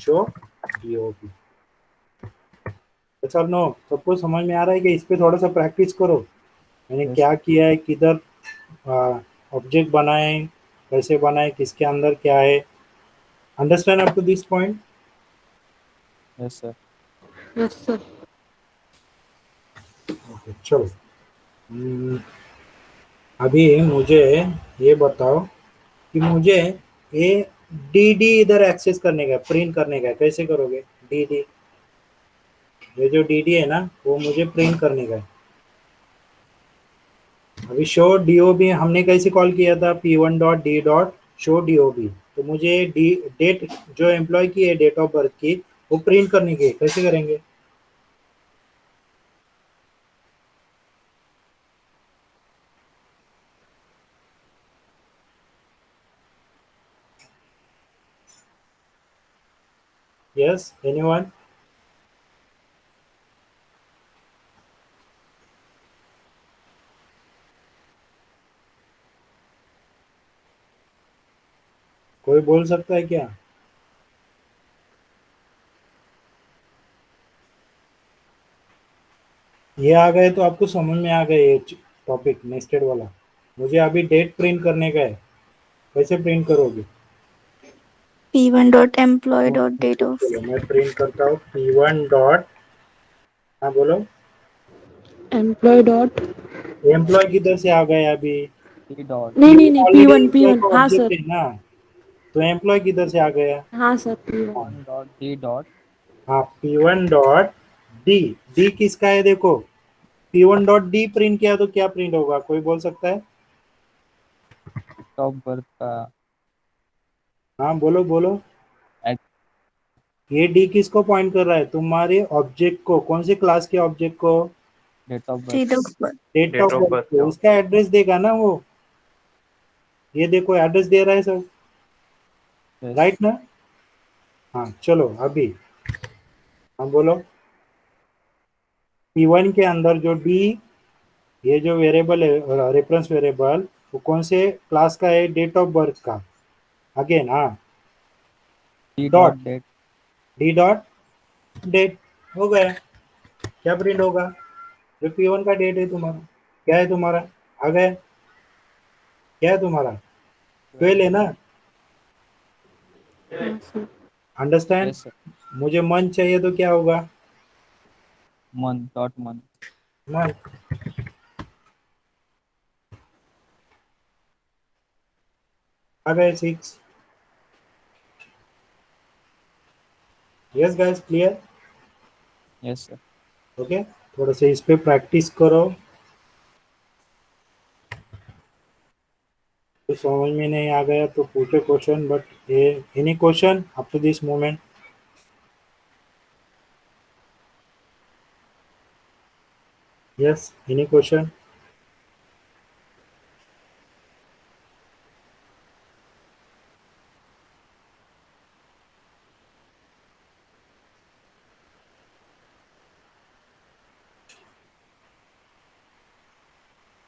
Speaker 1: शो डीओपी। सर नो, सबको समझ में आ रहा है कि इस पे थोड़ा सा प्रैक्टिस करो, मैंने
Speaker 2: Yes,
Speaker 1: क्या किया है, किधर ऑब्जेक्ट बनाए, कैसे बनाए, किसके अंदर क्या है, understand up to this point.
Speaker 2: yes, sir.
Speaker 4: Yes, sir.
Speaker 1: चलो, अभी मुझे ये बताओ कि मुझे ये डी डी इधर एक्सेस करने का है, प्रिंट करने का है, कैसे करोगे, डी डी, ये जो डी डी है ना वो मुझे प्रिंट करने का है। अभी शो डीओबी हमने कैसे कॉल किया था, p1 dot D dot show DOB, तो मुझे डी डेट जो एम्प्लॉय की है डेट ऑफ बर्थ की वो प्रिंट करने की है, कैसे करेंगे, यस एनीवन, कोई बोल सकता है क्या, ये आ गए तो आपको समझ में आ गए ये टॉपिक नेस्टेड वाला, मुझे अभी डेट प्रिंट करने का है, कैसे प्रिंट करोगे,
Speaker 5: P1 dot employee dot date of
Speaker 1: चलो मैं प्रिंट करता हूँ p1 डॉट, हाँ बोलो,
Speaker 4: एम्प्लॉय डॉट,
Speaker 1: एम्प्लॉय किधर से आ गए अभी,
Speaker 2: T dot
Speaker 4: नहीं
Speaker 1: ऑलरेडी
Speaker 4: P1
Speaker 1: एम्प्लॉय
Speaker 4: P1
Speaker 1: का
Speaker 4: हाँ
Speaker 1: ऑब्जेक्ट
Speaker 4: सर,
Speaker 1: है ना, तो एम्प्लॉय किधर से आ गया,
Speaker 4: हाँ sir P1।
Speaker 2: one dot D dot
Speaker 1: हाँ p1 डॉट डी, डी किसका है देखो, p1 डॉट डी प्रिंट किया तो क्या प्रिंट होगा, कोई बोल सकता है,
Speaker 2: of birth का
Speaker 1: हाँ बोलो बोलो,
Speaker 2: at
Speaker 1: ये डी किसको पॉइंट कर रहा है, तुम्हारे ऑब्जेक्ट को, कौन से क्लास के ऑब्जेक्ट को,
Speaker 2: date of birth.
Speaker 5: date of birth.
Speaker 1: Date
Speaker 3: date
Speaker 1: of
Speaker 3: of
Speaker 1: birth
Speaker 3: birth
Speaker 1: को,
Speaker 3: का
Speaker 1: उसका एड्रेस देगा ना वो, ये देखो एड्रेस दे रहा है सब,
Speaker 2: Yes,
Speaker 1: राइट ना, हाँ चलो अभी, हाँ बोलो, p1 के अंदर जो डी, ये जो वेरिएबल है रेफरेंस वेरिएबल, वो कौन से क्लास का है, डेट ऑफ बर्थ का, अगेन हाँ,
Speaker 2: D
Speaker 1: dot
Speaker 2: dot date.
Speaker 1: D dot date, हो गया, क्या प्रिंट होगा, जो p1 का डेट है तुम्हारा, क्या है तुम्हारा, आ गया, क्या है तुम्हारा, 12 है ना,
Speaker 4: हाँ सर,
Speaker 1: अंडरस्टैंड,
Speaker 2: Yes, sir.
Speaker 1: मुझे मंथ चाहिए तो क्या होगा,
Speaker 2: Month dot month.
Speaker 1: मंथ, आ गए 6, yes guys clear,
Speaker 2: Yes, sir.
Speaker 1: Okay, थोड़ा सा इस पे प्रैक्टिस करो, तो समझ में नहीं आ गया तो पूछो क्वेश्चन, बट ये any question up to this moment, yes any question,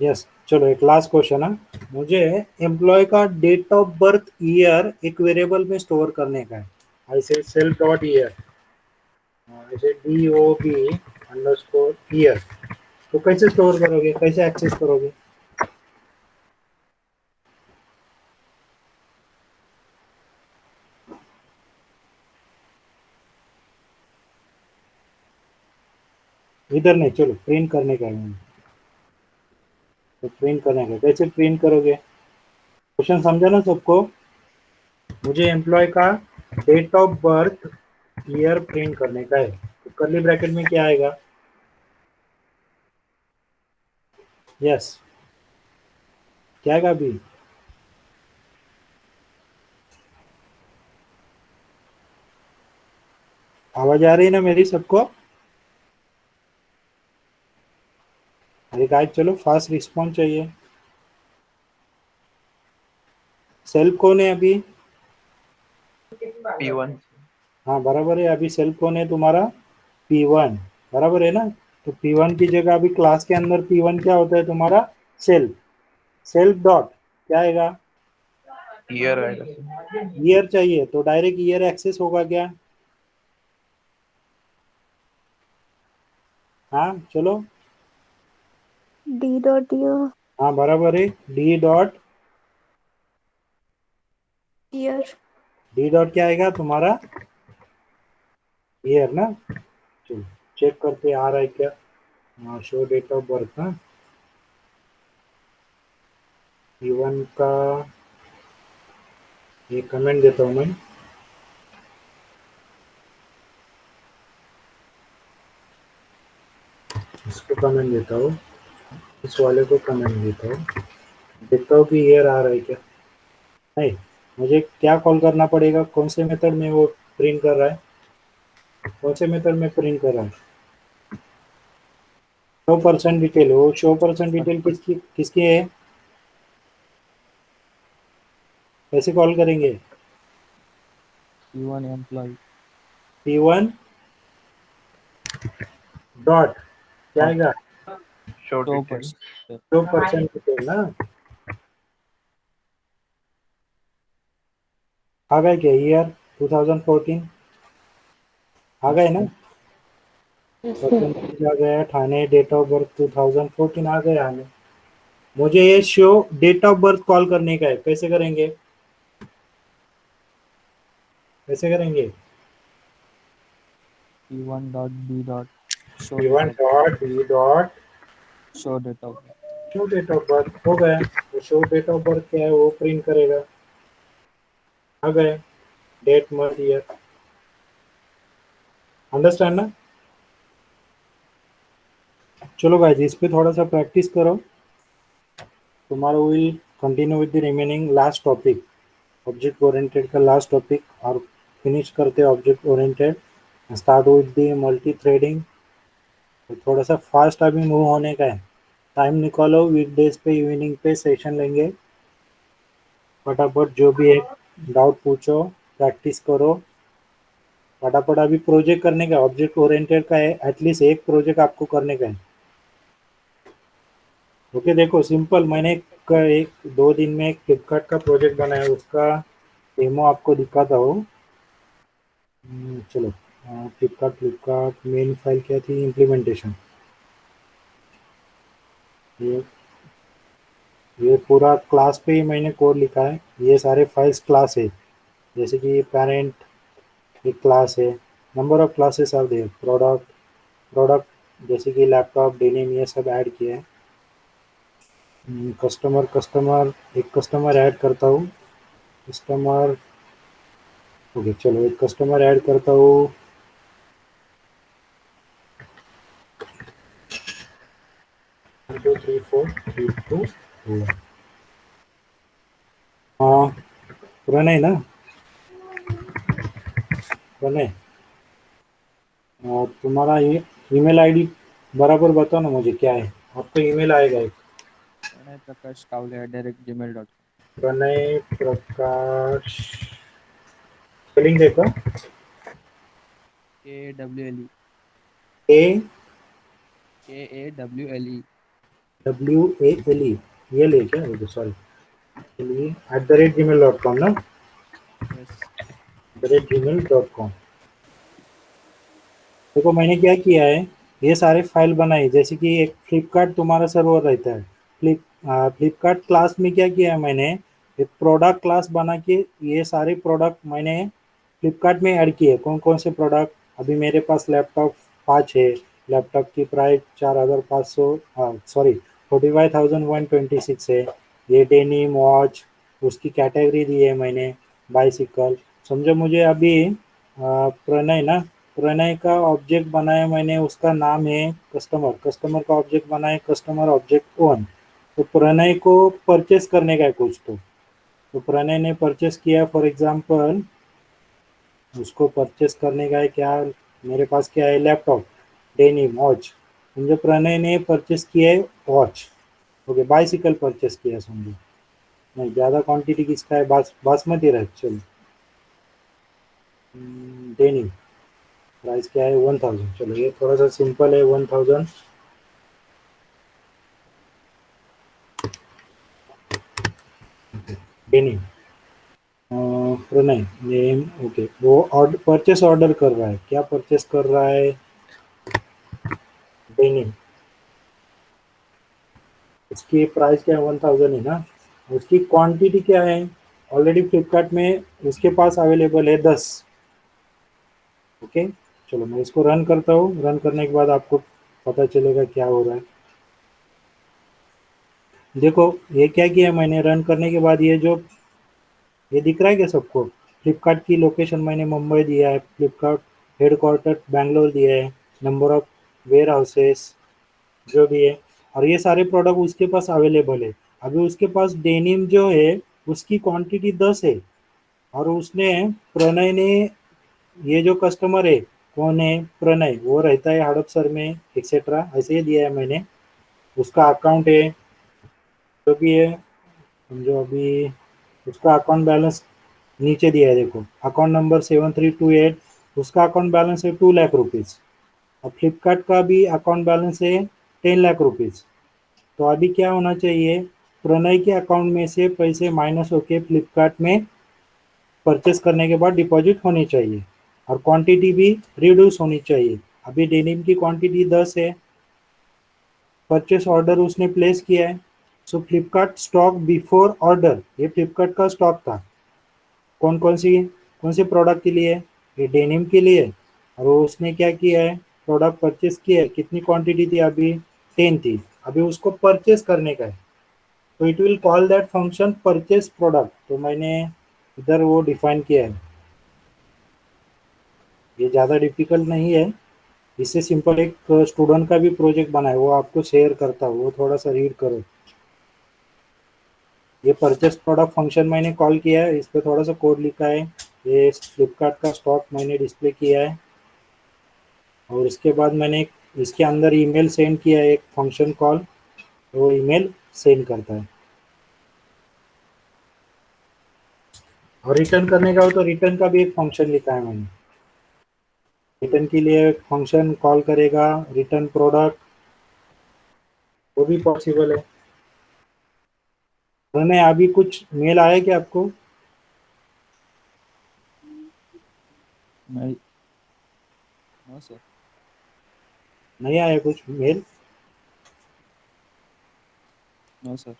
Speaker 1: yes चलो एक लास्ट क्वेश्चन है, मुझे एम्प्लॉय का डेट ऑफ बर्थ ईयर एक वेरिएबल में स्टोर करने का है, ऐसे सेल्फ डॉट ईयर, ऐसे D O B underscore year, तो कैसे स्टोर करोगे, कैसे एक्सेस करोगे, इधर नहीं, चलो प्रिंट करने का है मुझे। तो प्रिंट करने का कैसे प्रिंट करोगे, क्वेश्चन समझा ना सबको? मुझे एम्प्लॉय का date of birth year print करने का है, तो कर्ली ब्रैकेट में क्या आएगा? यस, क्या आएगा अभी? आवाज आ रही है ना मेरी सबको? अरे गाइस चलो फास्ट रिस्पॉन्स चाहिए। सेल्फ कौन है अभी?
Speaker 2: P1
Speaker 1: हाँ बराबर है, अभी सेल्फ कौन है तुम्हारा? P1, बराबर है ना? तो P1 की जगह अभी क्लास के अंदर P1 क्या होता है तुम्हारा? सेल्फ। सेल्फ डॉट क्या आएगा?
Speaker 2: year आएगा sir.
Speaker 1: ईयर चाहिए तो डायरेक्ट ईयर एक्सेस होगा क्या? हाँ चलो,
Speaker 5: D dot year.
Speaker 1: हाँ बराबर है, D dot
Speaker 5: Year.
Speaker 1: D dot क्या आएगा तुम्हारा? ईयर ना। चलो चेक करते आ रहा है क्या। हाँ शो डेट ऑफ बर्थ ना, P1 का ये कमेंट देता हूँ मैं। इसको कमेंट देता हूँ, इस वाले को कमेंट देता हूँ, देखता हूँ कि ईयर आ रहा है क्या। नहीं, मुझे क्या कॉल करना पड़ेगा? कौन से मेथड में वो प्रिंट कर रहा है? कौन से मेथड में प्रिंट कर रहा है? Show person detail. वो शो पर्सन डिटेल किसकी किसकी है? कैसे कॉल करेंगे?
Speaker 2: P1 employee
Speaker 1: P1 डॉट क्या
Speaker 2: dot
Speaker 1: आएगा?
Speaker 2: show detail.
Speaker 1: Show person detail ना। आ गए क्या ईयर 2014? आ गए ना? परसेंटेज आ गया, ठाणे डेट ऑफ बर्थ 2014 आ गया हमें। मुझे ये show date of birth call करने का है, कैसे करेंगे? कैसे करेंगे?
Speaker 2: P1 dot B dot show date
Speaker 1: P1
Speaker 2: of
Speaker 1: dot D dot
Speaker 2: show date of
Speaker 1: show date of birth हो गया। तो शो डेट ऑफ बर्थ क्या है वो प्रिंट करेगा। आ गए, डेट मंथ ईयर। अंडरस्टैंड ना? चलो गाइस इस पे थोड़ा सा प्रैक्टिस करो, tomorrow will continue with the remaining last topic, object oriented का लास्ट टॉपिक, और फिनिश करते हैं object oriented, start with the multi threading. तो थोड़ा सा फास्ट अभी मूव होने का है, टाइम निकालो, वीकडेज पे इवनिंग पे सेशन लेंगे, फटाफट जो भी है डाउट पूछो, प्रैक्टिस करो फटाफट। अभी प्रोजेक्ट करने का, ऑब्जेक्ट ओरिएंटेड का है, एटलीस्ट एक प्रोजेक्ट आपको करने का है। ओके देखो सिंपल, मैंने एक 2 दिन में एक फ्लिपकार्ट का प्रोजेक्ट बनाया, उसका डेमो आपको दिखाता हूँ। चलो, फ्लिपकार्ट फ्लिपकार्ट मेन फाइल क्या थी? इम्प्लीमेंटेशन। ये ये पूरा क्लास पे ही मैंने कोड लिखा है, ये सारे फाइल्स क्लास है, जैसे कि पेरेंट एक क्लास है, number of classes are there, product product जैसे कि लैपटॉप डेनिम ये सब ऐड किए हैं। कस्टमर कस्टमर एक कस्टमर ऐड करता हूँ, कस्टमर। ओके चलो एक कस्टमर ऐड करता हूँ। 1 2 3 4 3 2 1। हाँ प्रणय ना, प्रणय, तुम्हारा ये ईमेल आईडी बराबर बताओ ना मुझे क्या है। आपको ईमेल आएगा एक,
Speaker 2: Pranay Prakash Kavle @gmail.com.
Speaker 1: Pranay Prakash, spelling देखो,
Speaker 2: KAWLE
Speaker 1: A
Speaker 2: KAWLE.
Speaker 1: W A L E, ये ले क्या, सॉरी, @gmail.com ना,
Speaker 2: Yes.
Speaker 1: @gmail.com। देखो मैंने क्या किया है, ये सारे फाइल बनाई, जैसे कि एक फ्लिपकार्ट तुम्हारा सर्वर रहता है, फ्लिपकार्ट क्लास में क्या किया है मैंने, एक प्रोडक्ट क्लास बना के ये सारे प्रोडक्ट मैंने फ्लिपकार्ट में ऐड किए। कौन कौन से प्रोडक्ट? अभी मेरे पास लैपटॉप 5 है, लैपटॉप की प्राइस 4500, सॉरी 45,126 है। ये डेनिम वॉच उसकी कैटेगरी दी है मैंने बाइसिकल। समझो मुझे अभी प्रणय ना, प्रणय का ऑब्जेक्ट बनाया मैंने, उसका नाम है कस्टमर, कस्टमर का ऑब्जेक्ट बनाया कस्टमर ऑब्जेक्ट ओन। तो प्रणय को परचेस करने का है कुछ, तो प्रणय ने परचेस किया फॉर एग्जांपल, उसको परचेस करने का है क्या, मेरे पास क्या है लैपटॉप, डेनिम वॉच। समझो प्रणय ने परचेस किया है वॉच, ओके, बाइसिकल परचेस किया है समझो। नहीं, ज़्यादा क्वांटिटी किसका है, बासमती राइस, चलो डेनिम, प्राइस क्या है 1000, चलो ये थोड़ा सा सिंपल है 1000 डेनिम। प्रणय नेम, ओके, वो ऑर्डर परचेस ऑर्डर कर रहा है, क्या परचेस कर रहा है, डेनिम। उसकी प्राइस क्या है 1000 है ना, उसकी क्वांटिटी क्या है, ऑलरेडी फ्लिपकार्ट में उसके पास अवेलेबल है 10। ओके, चलो मैं इसको रन करता हूँ, रन करने के बाद आपको पता चलेगा क्या हो रहा है। देखो ये क्या किया मैंने, रन करने के बाद ये दिख रहा है क्या सबको, फ्लिपकार्ट की लोकेशन मैंने मुंबई दिया है, फ्लिपकार्ट हेडक्वार्टर बैंगलोर दिया है, नंबर ऑफ वेयर हाउसेस जो भी है, और ये सारे प्रोडक्ट उसके पास अवेलेबल है। अभी उसके पास डेनिम जो है उसकी क्वांटिटी 10 है, और उसने, प्रणय ने, ये जो कस्टमर है कौन है, प्रणय, वो रहता है हड़पसर में एक्सेट्रा, ऐसे ही दिया है मैंने। उसका अकाउंट है जो भी है, समझो अभी उसका अकाउंट बैलेंस नीचे दिया है, देखो अकाउंट नंबर 7328, उसका अकाउंट बैलेंस है 2 लाख रुपीज़, और फ्लिपकार्ट का भी अकाउंट बैलेंस है 10 लाख रुपीज़। तो अभी क्या होना चाहिए, प्रणय के अकाउंट में से पैसे माइनस होके फ्लिपकार्ट में परचेस करने के बाद डिपॉजिट होनी चाहिए, और क्वांटिटी भी रिड्यूस होनी चाहिए। अभी डेनिम की क्वांटिटी 10 है, परचेस ऑर्डर उसने प्लेस किया है, सो फ्लिपकार्ट स्टॉक बिफोर ऑर्डर, ये फ्लिपकार्ट का स्टॉक था, कौन सी प्रोडक्ट के लिए, ये डेनिम के लिए। और वो उसने क्या किया है, प्रोडक्ट परचेस किया है, कितनी क्वांटिटी थी अभी, 10 थी, अभी उसको परचेस करने का है, तो it will call that function purchase product. तो मैंने इधर वो डिफाइन किया है, ये ज़्यादा डिफिकल्ट नहीं है, इससे सिंपल एक स्टूडेंट का भी प्रोजेक्ट बना है, वो आपको शेयर करता हूँ, वो थोड़ा सा रीड करो। ये परचेस प्रोडक्ट फंक्शन मैंने कॉल किया है, इस पर थोड़ा सा कोड लिखा है, ये फ्लिपकार्ट का स्टॉक मैंने डिस्प्ले किया है, और इसके बाद मैंने इसके अंदर ईमेल सेंड किया है, एक फंक्शन कॉल, वो ईमेल सेंड करता है। और रिटर्न करने का हो तो रिटर्न का भी एक फंक्शन लिखा है मैंने, रिटर्न के लिए फंक्शन कॉल करेगा, रिटर्न प्रोडक्ट, वो भी पॉसिबल है। उन्होंने अभी कुछ मेल आया क्या आपको,
Speaker 2: नहीं, नो सर।
Speaker 1: नहीं आया कुछ mail,
Speaker 2: no sir.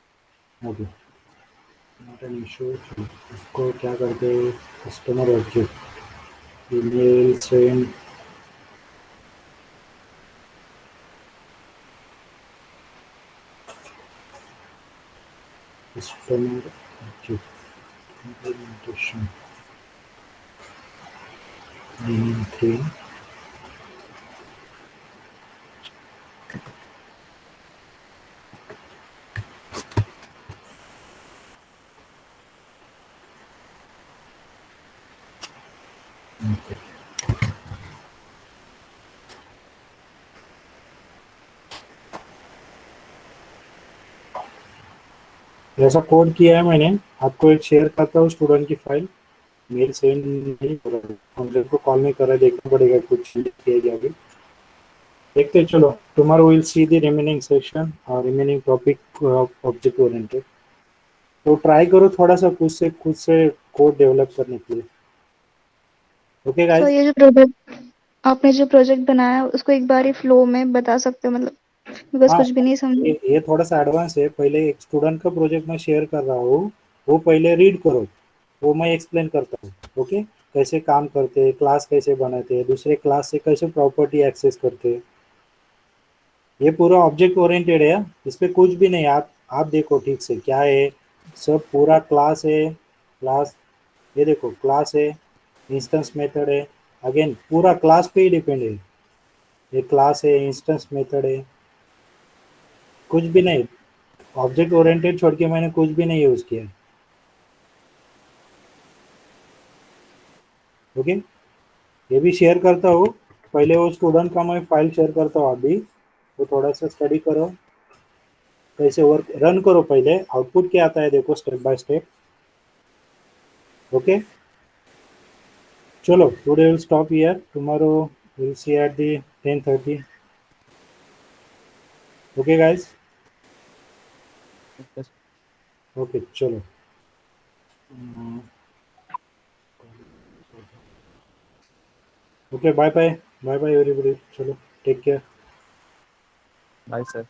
Speaker 1: Okay, not an issue. इसको क्या करते हैं, customer object email send, customer object implementation meaning 3, ऐसा कोड किया है मैंने, आपको एक शेयर करता हूँ स्टूडेंट की फाइल, मेल सेंड नहीं कर रहा है, फंक्शन को कॉल नहीं कर रहा है, देखना पड़ेगा कुछ किया गया अभी, देखते हैं। चलो tomorrow will see the remaining section और रिमेनिंग टॉपिक ऑब्जेक्ट ओरिएंटेड। तो ट्राई करो थोड़ा सा खुद से कोड डेवलप करने के लिए, ओके
Speaker 5: सर
Speaker 1: गाइस।
Speaker 5: ये जो प्रोजेक्ट आपने जो प्रोजेक्ट बनाया उसको एक बार ही फ्लो में बता सकते हो, मतलब बस
Speaker 1: हाँ,
Speaker 5: कुछ भी नहीं समझी।
Speaker 1: ये थोड़ा सा एडवांस है, पहले एक स्टूडेंट का प्रोजेक्ट मैं शेयर कर रहा हूँ, वो पहले रीड करो, वो मैं एक्सप्लेन करता हूँ, ओके, कैसे काम करते हैं, क्लास कैसे बनाते हैं, दूसरे क्लास से कैसे प्रॉपर्टी एक्सेस करते हैं, ये पूरा ऑब्जेक्ट ओरिएंटेड है, इस पे कुछ भी नहीं, आप देखो ठीक से क्या है, सब पूरा क्लास है, क्लास, ये देखो क्लास है, इंस्टेंस मेथड है, अगेन पूरा क्लास पे ही डिपेंड है, ये क्लास है, इंस्टेंस मेथड है, कुछ भी नहीं, ऑब्जेक्ट ओरिएंटेड छोड़ के मैंने कुछ भी नहीं यूज किया। ओके, ये भी शेयर करता हूँ, पहले वो स्टूडेंट का मैं फाइल शेयर करता हूँ अभी, तो थोड़ा सा स्टडी करो, कैसे वर्क रन करो, पहले आउटपुट क्या आता है देखो स्टेप बाय स्टेप। ओके, चलो today will stop here, tomorrow will see at the 10:30। Okay guys,
Speaker 2: Okay, sir.
Speaker 1: Okay चलो, okay bye bye, bye bye everybody, चलो टेक केयर।
Speaker 2: Bye, sir.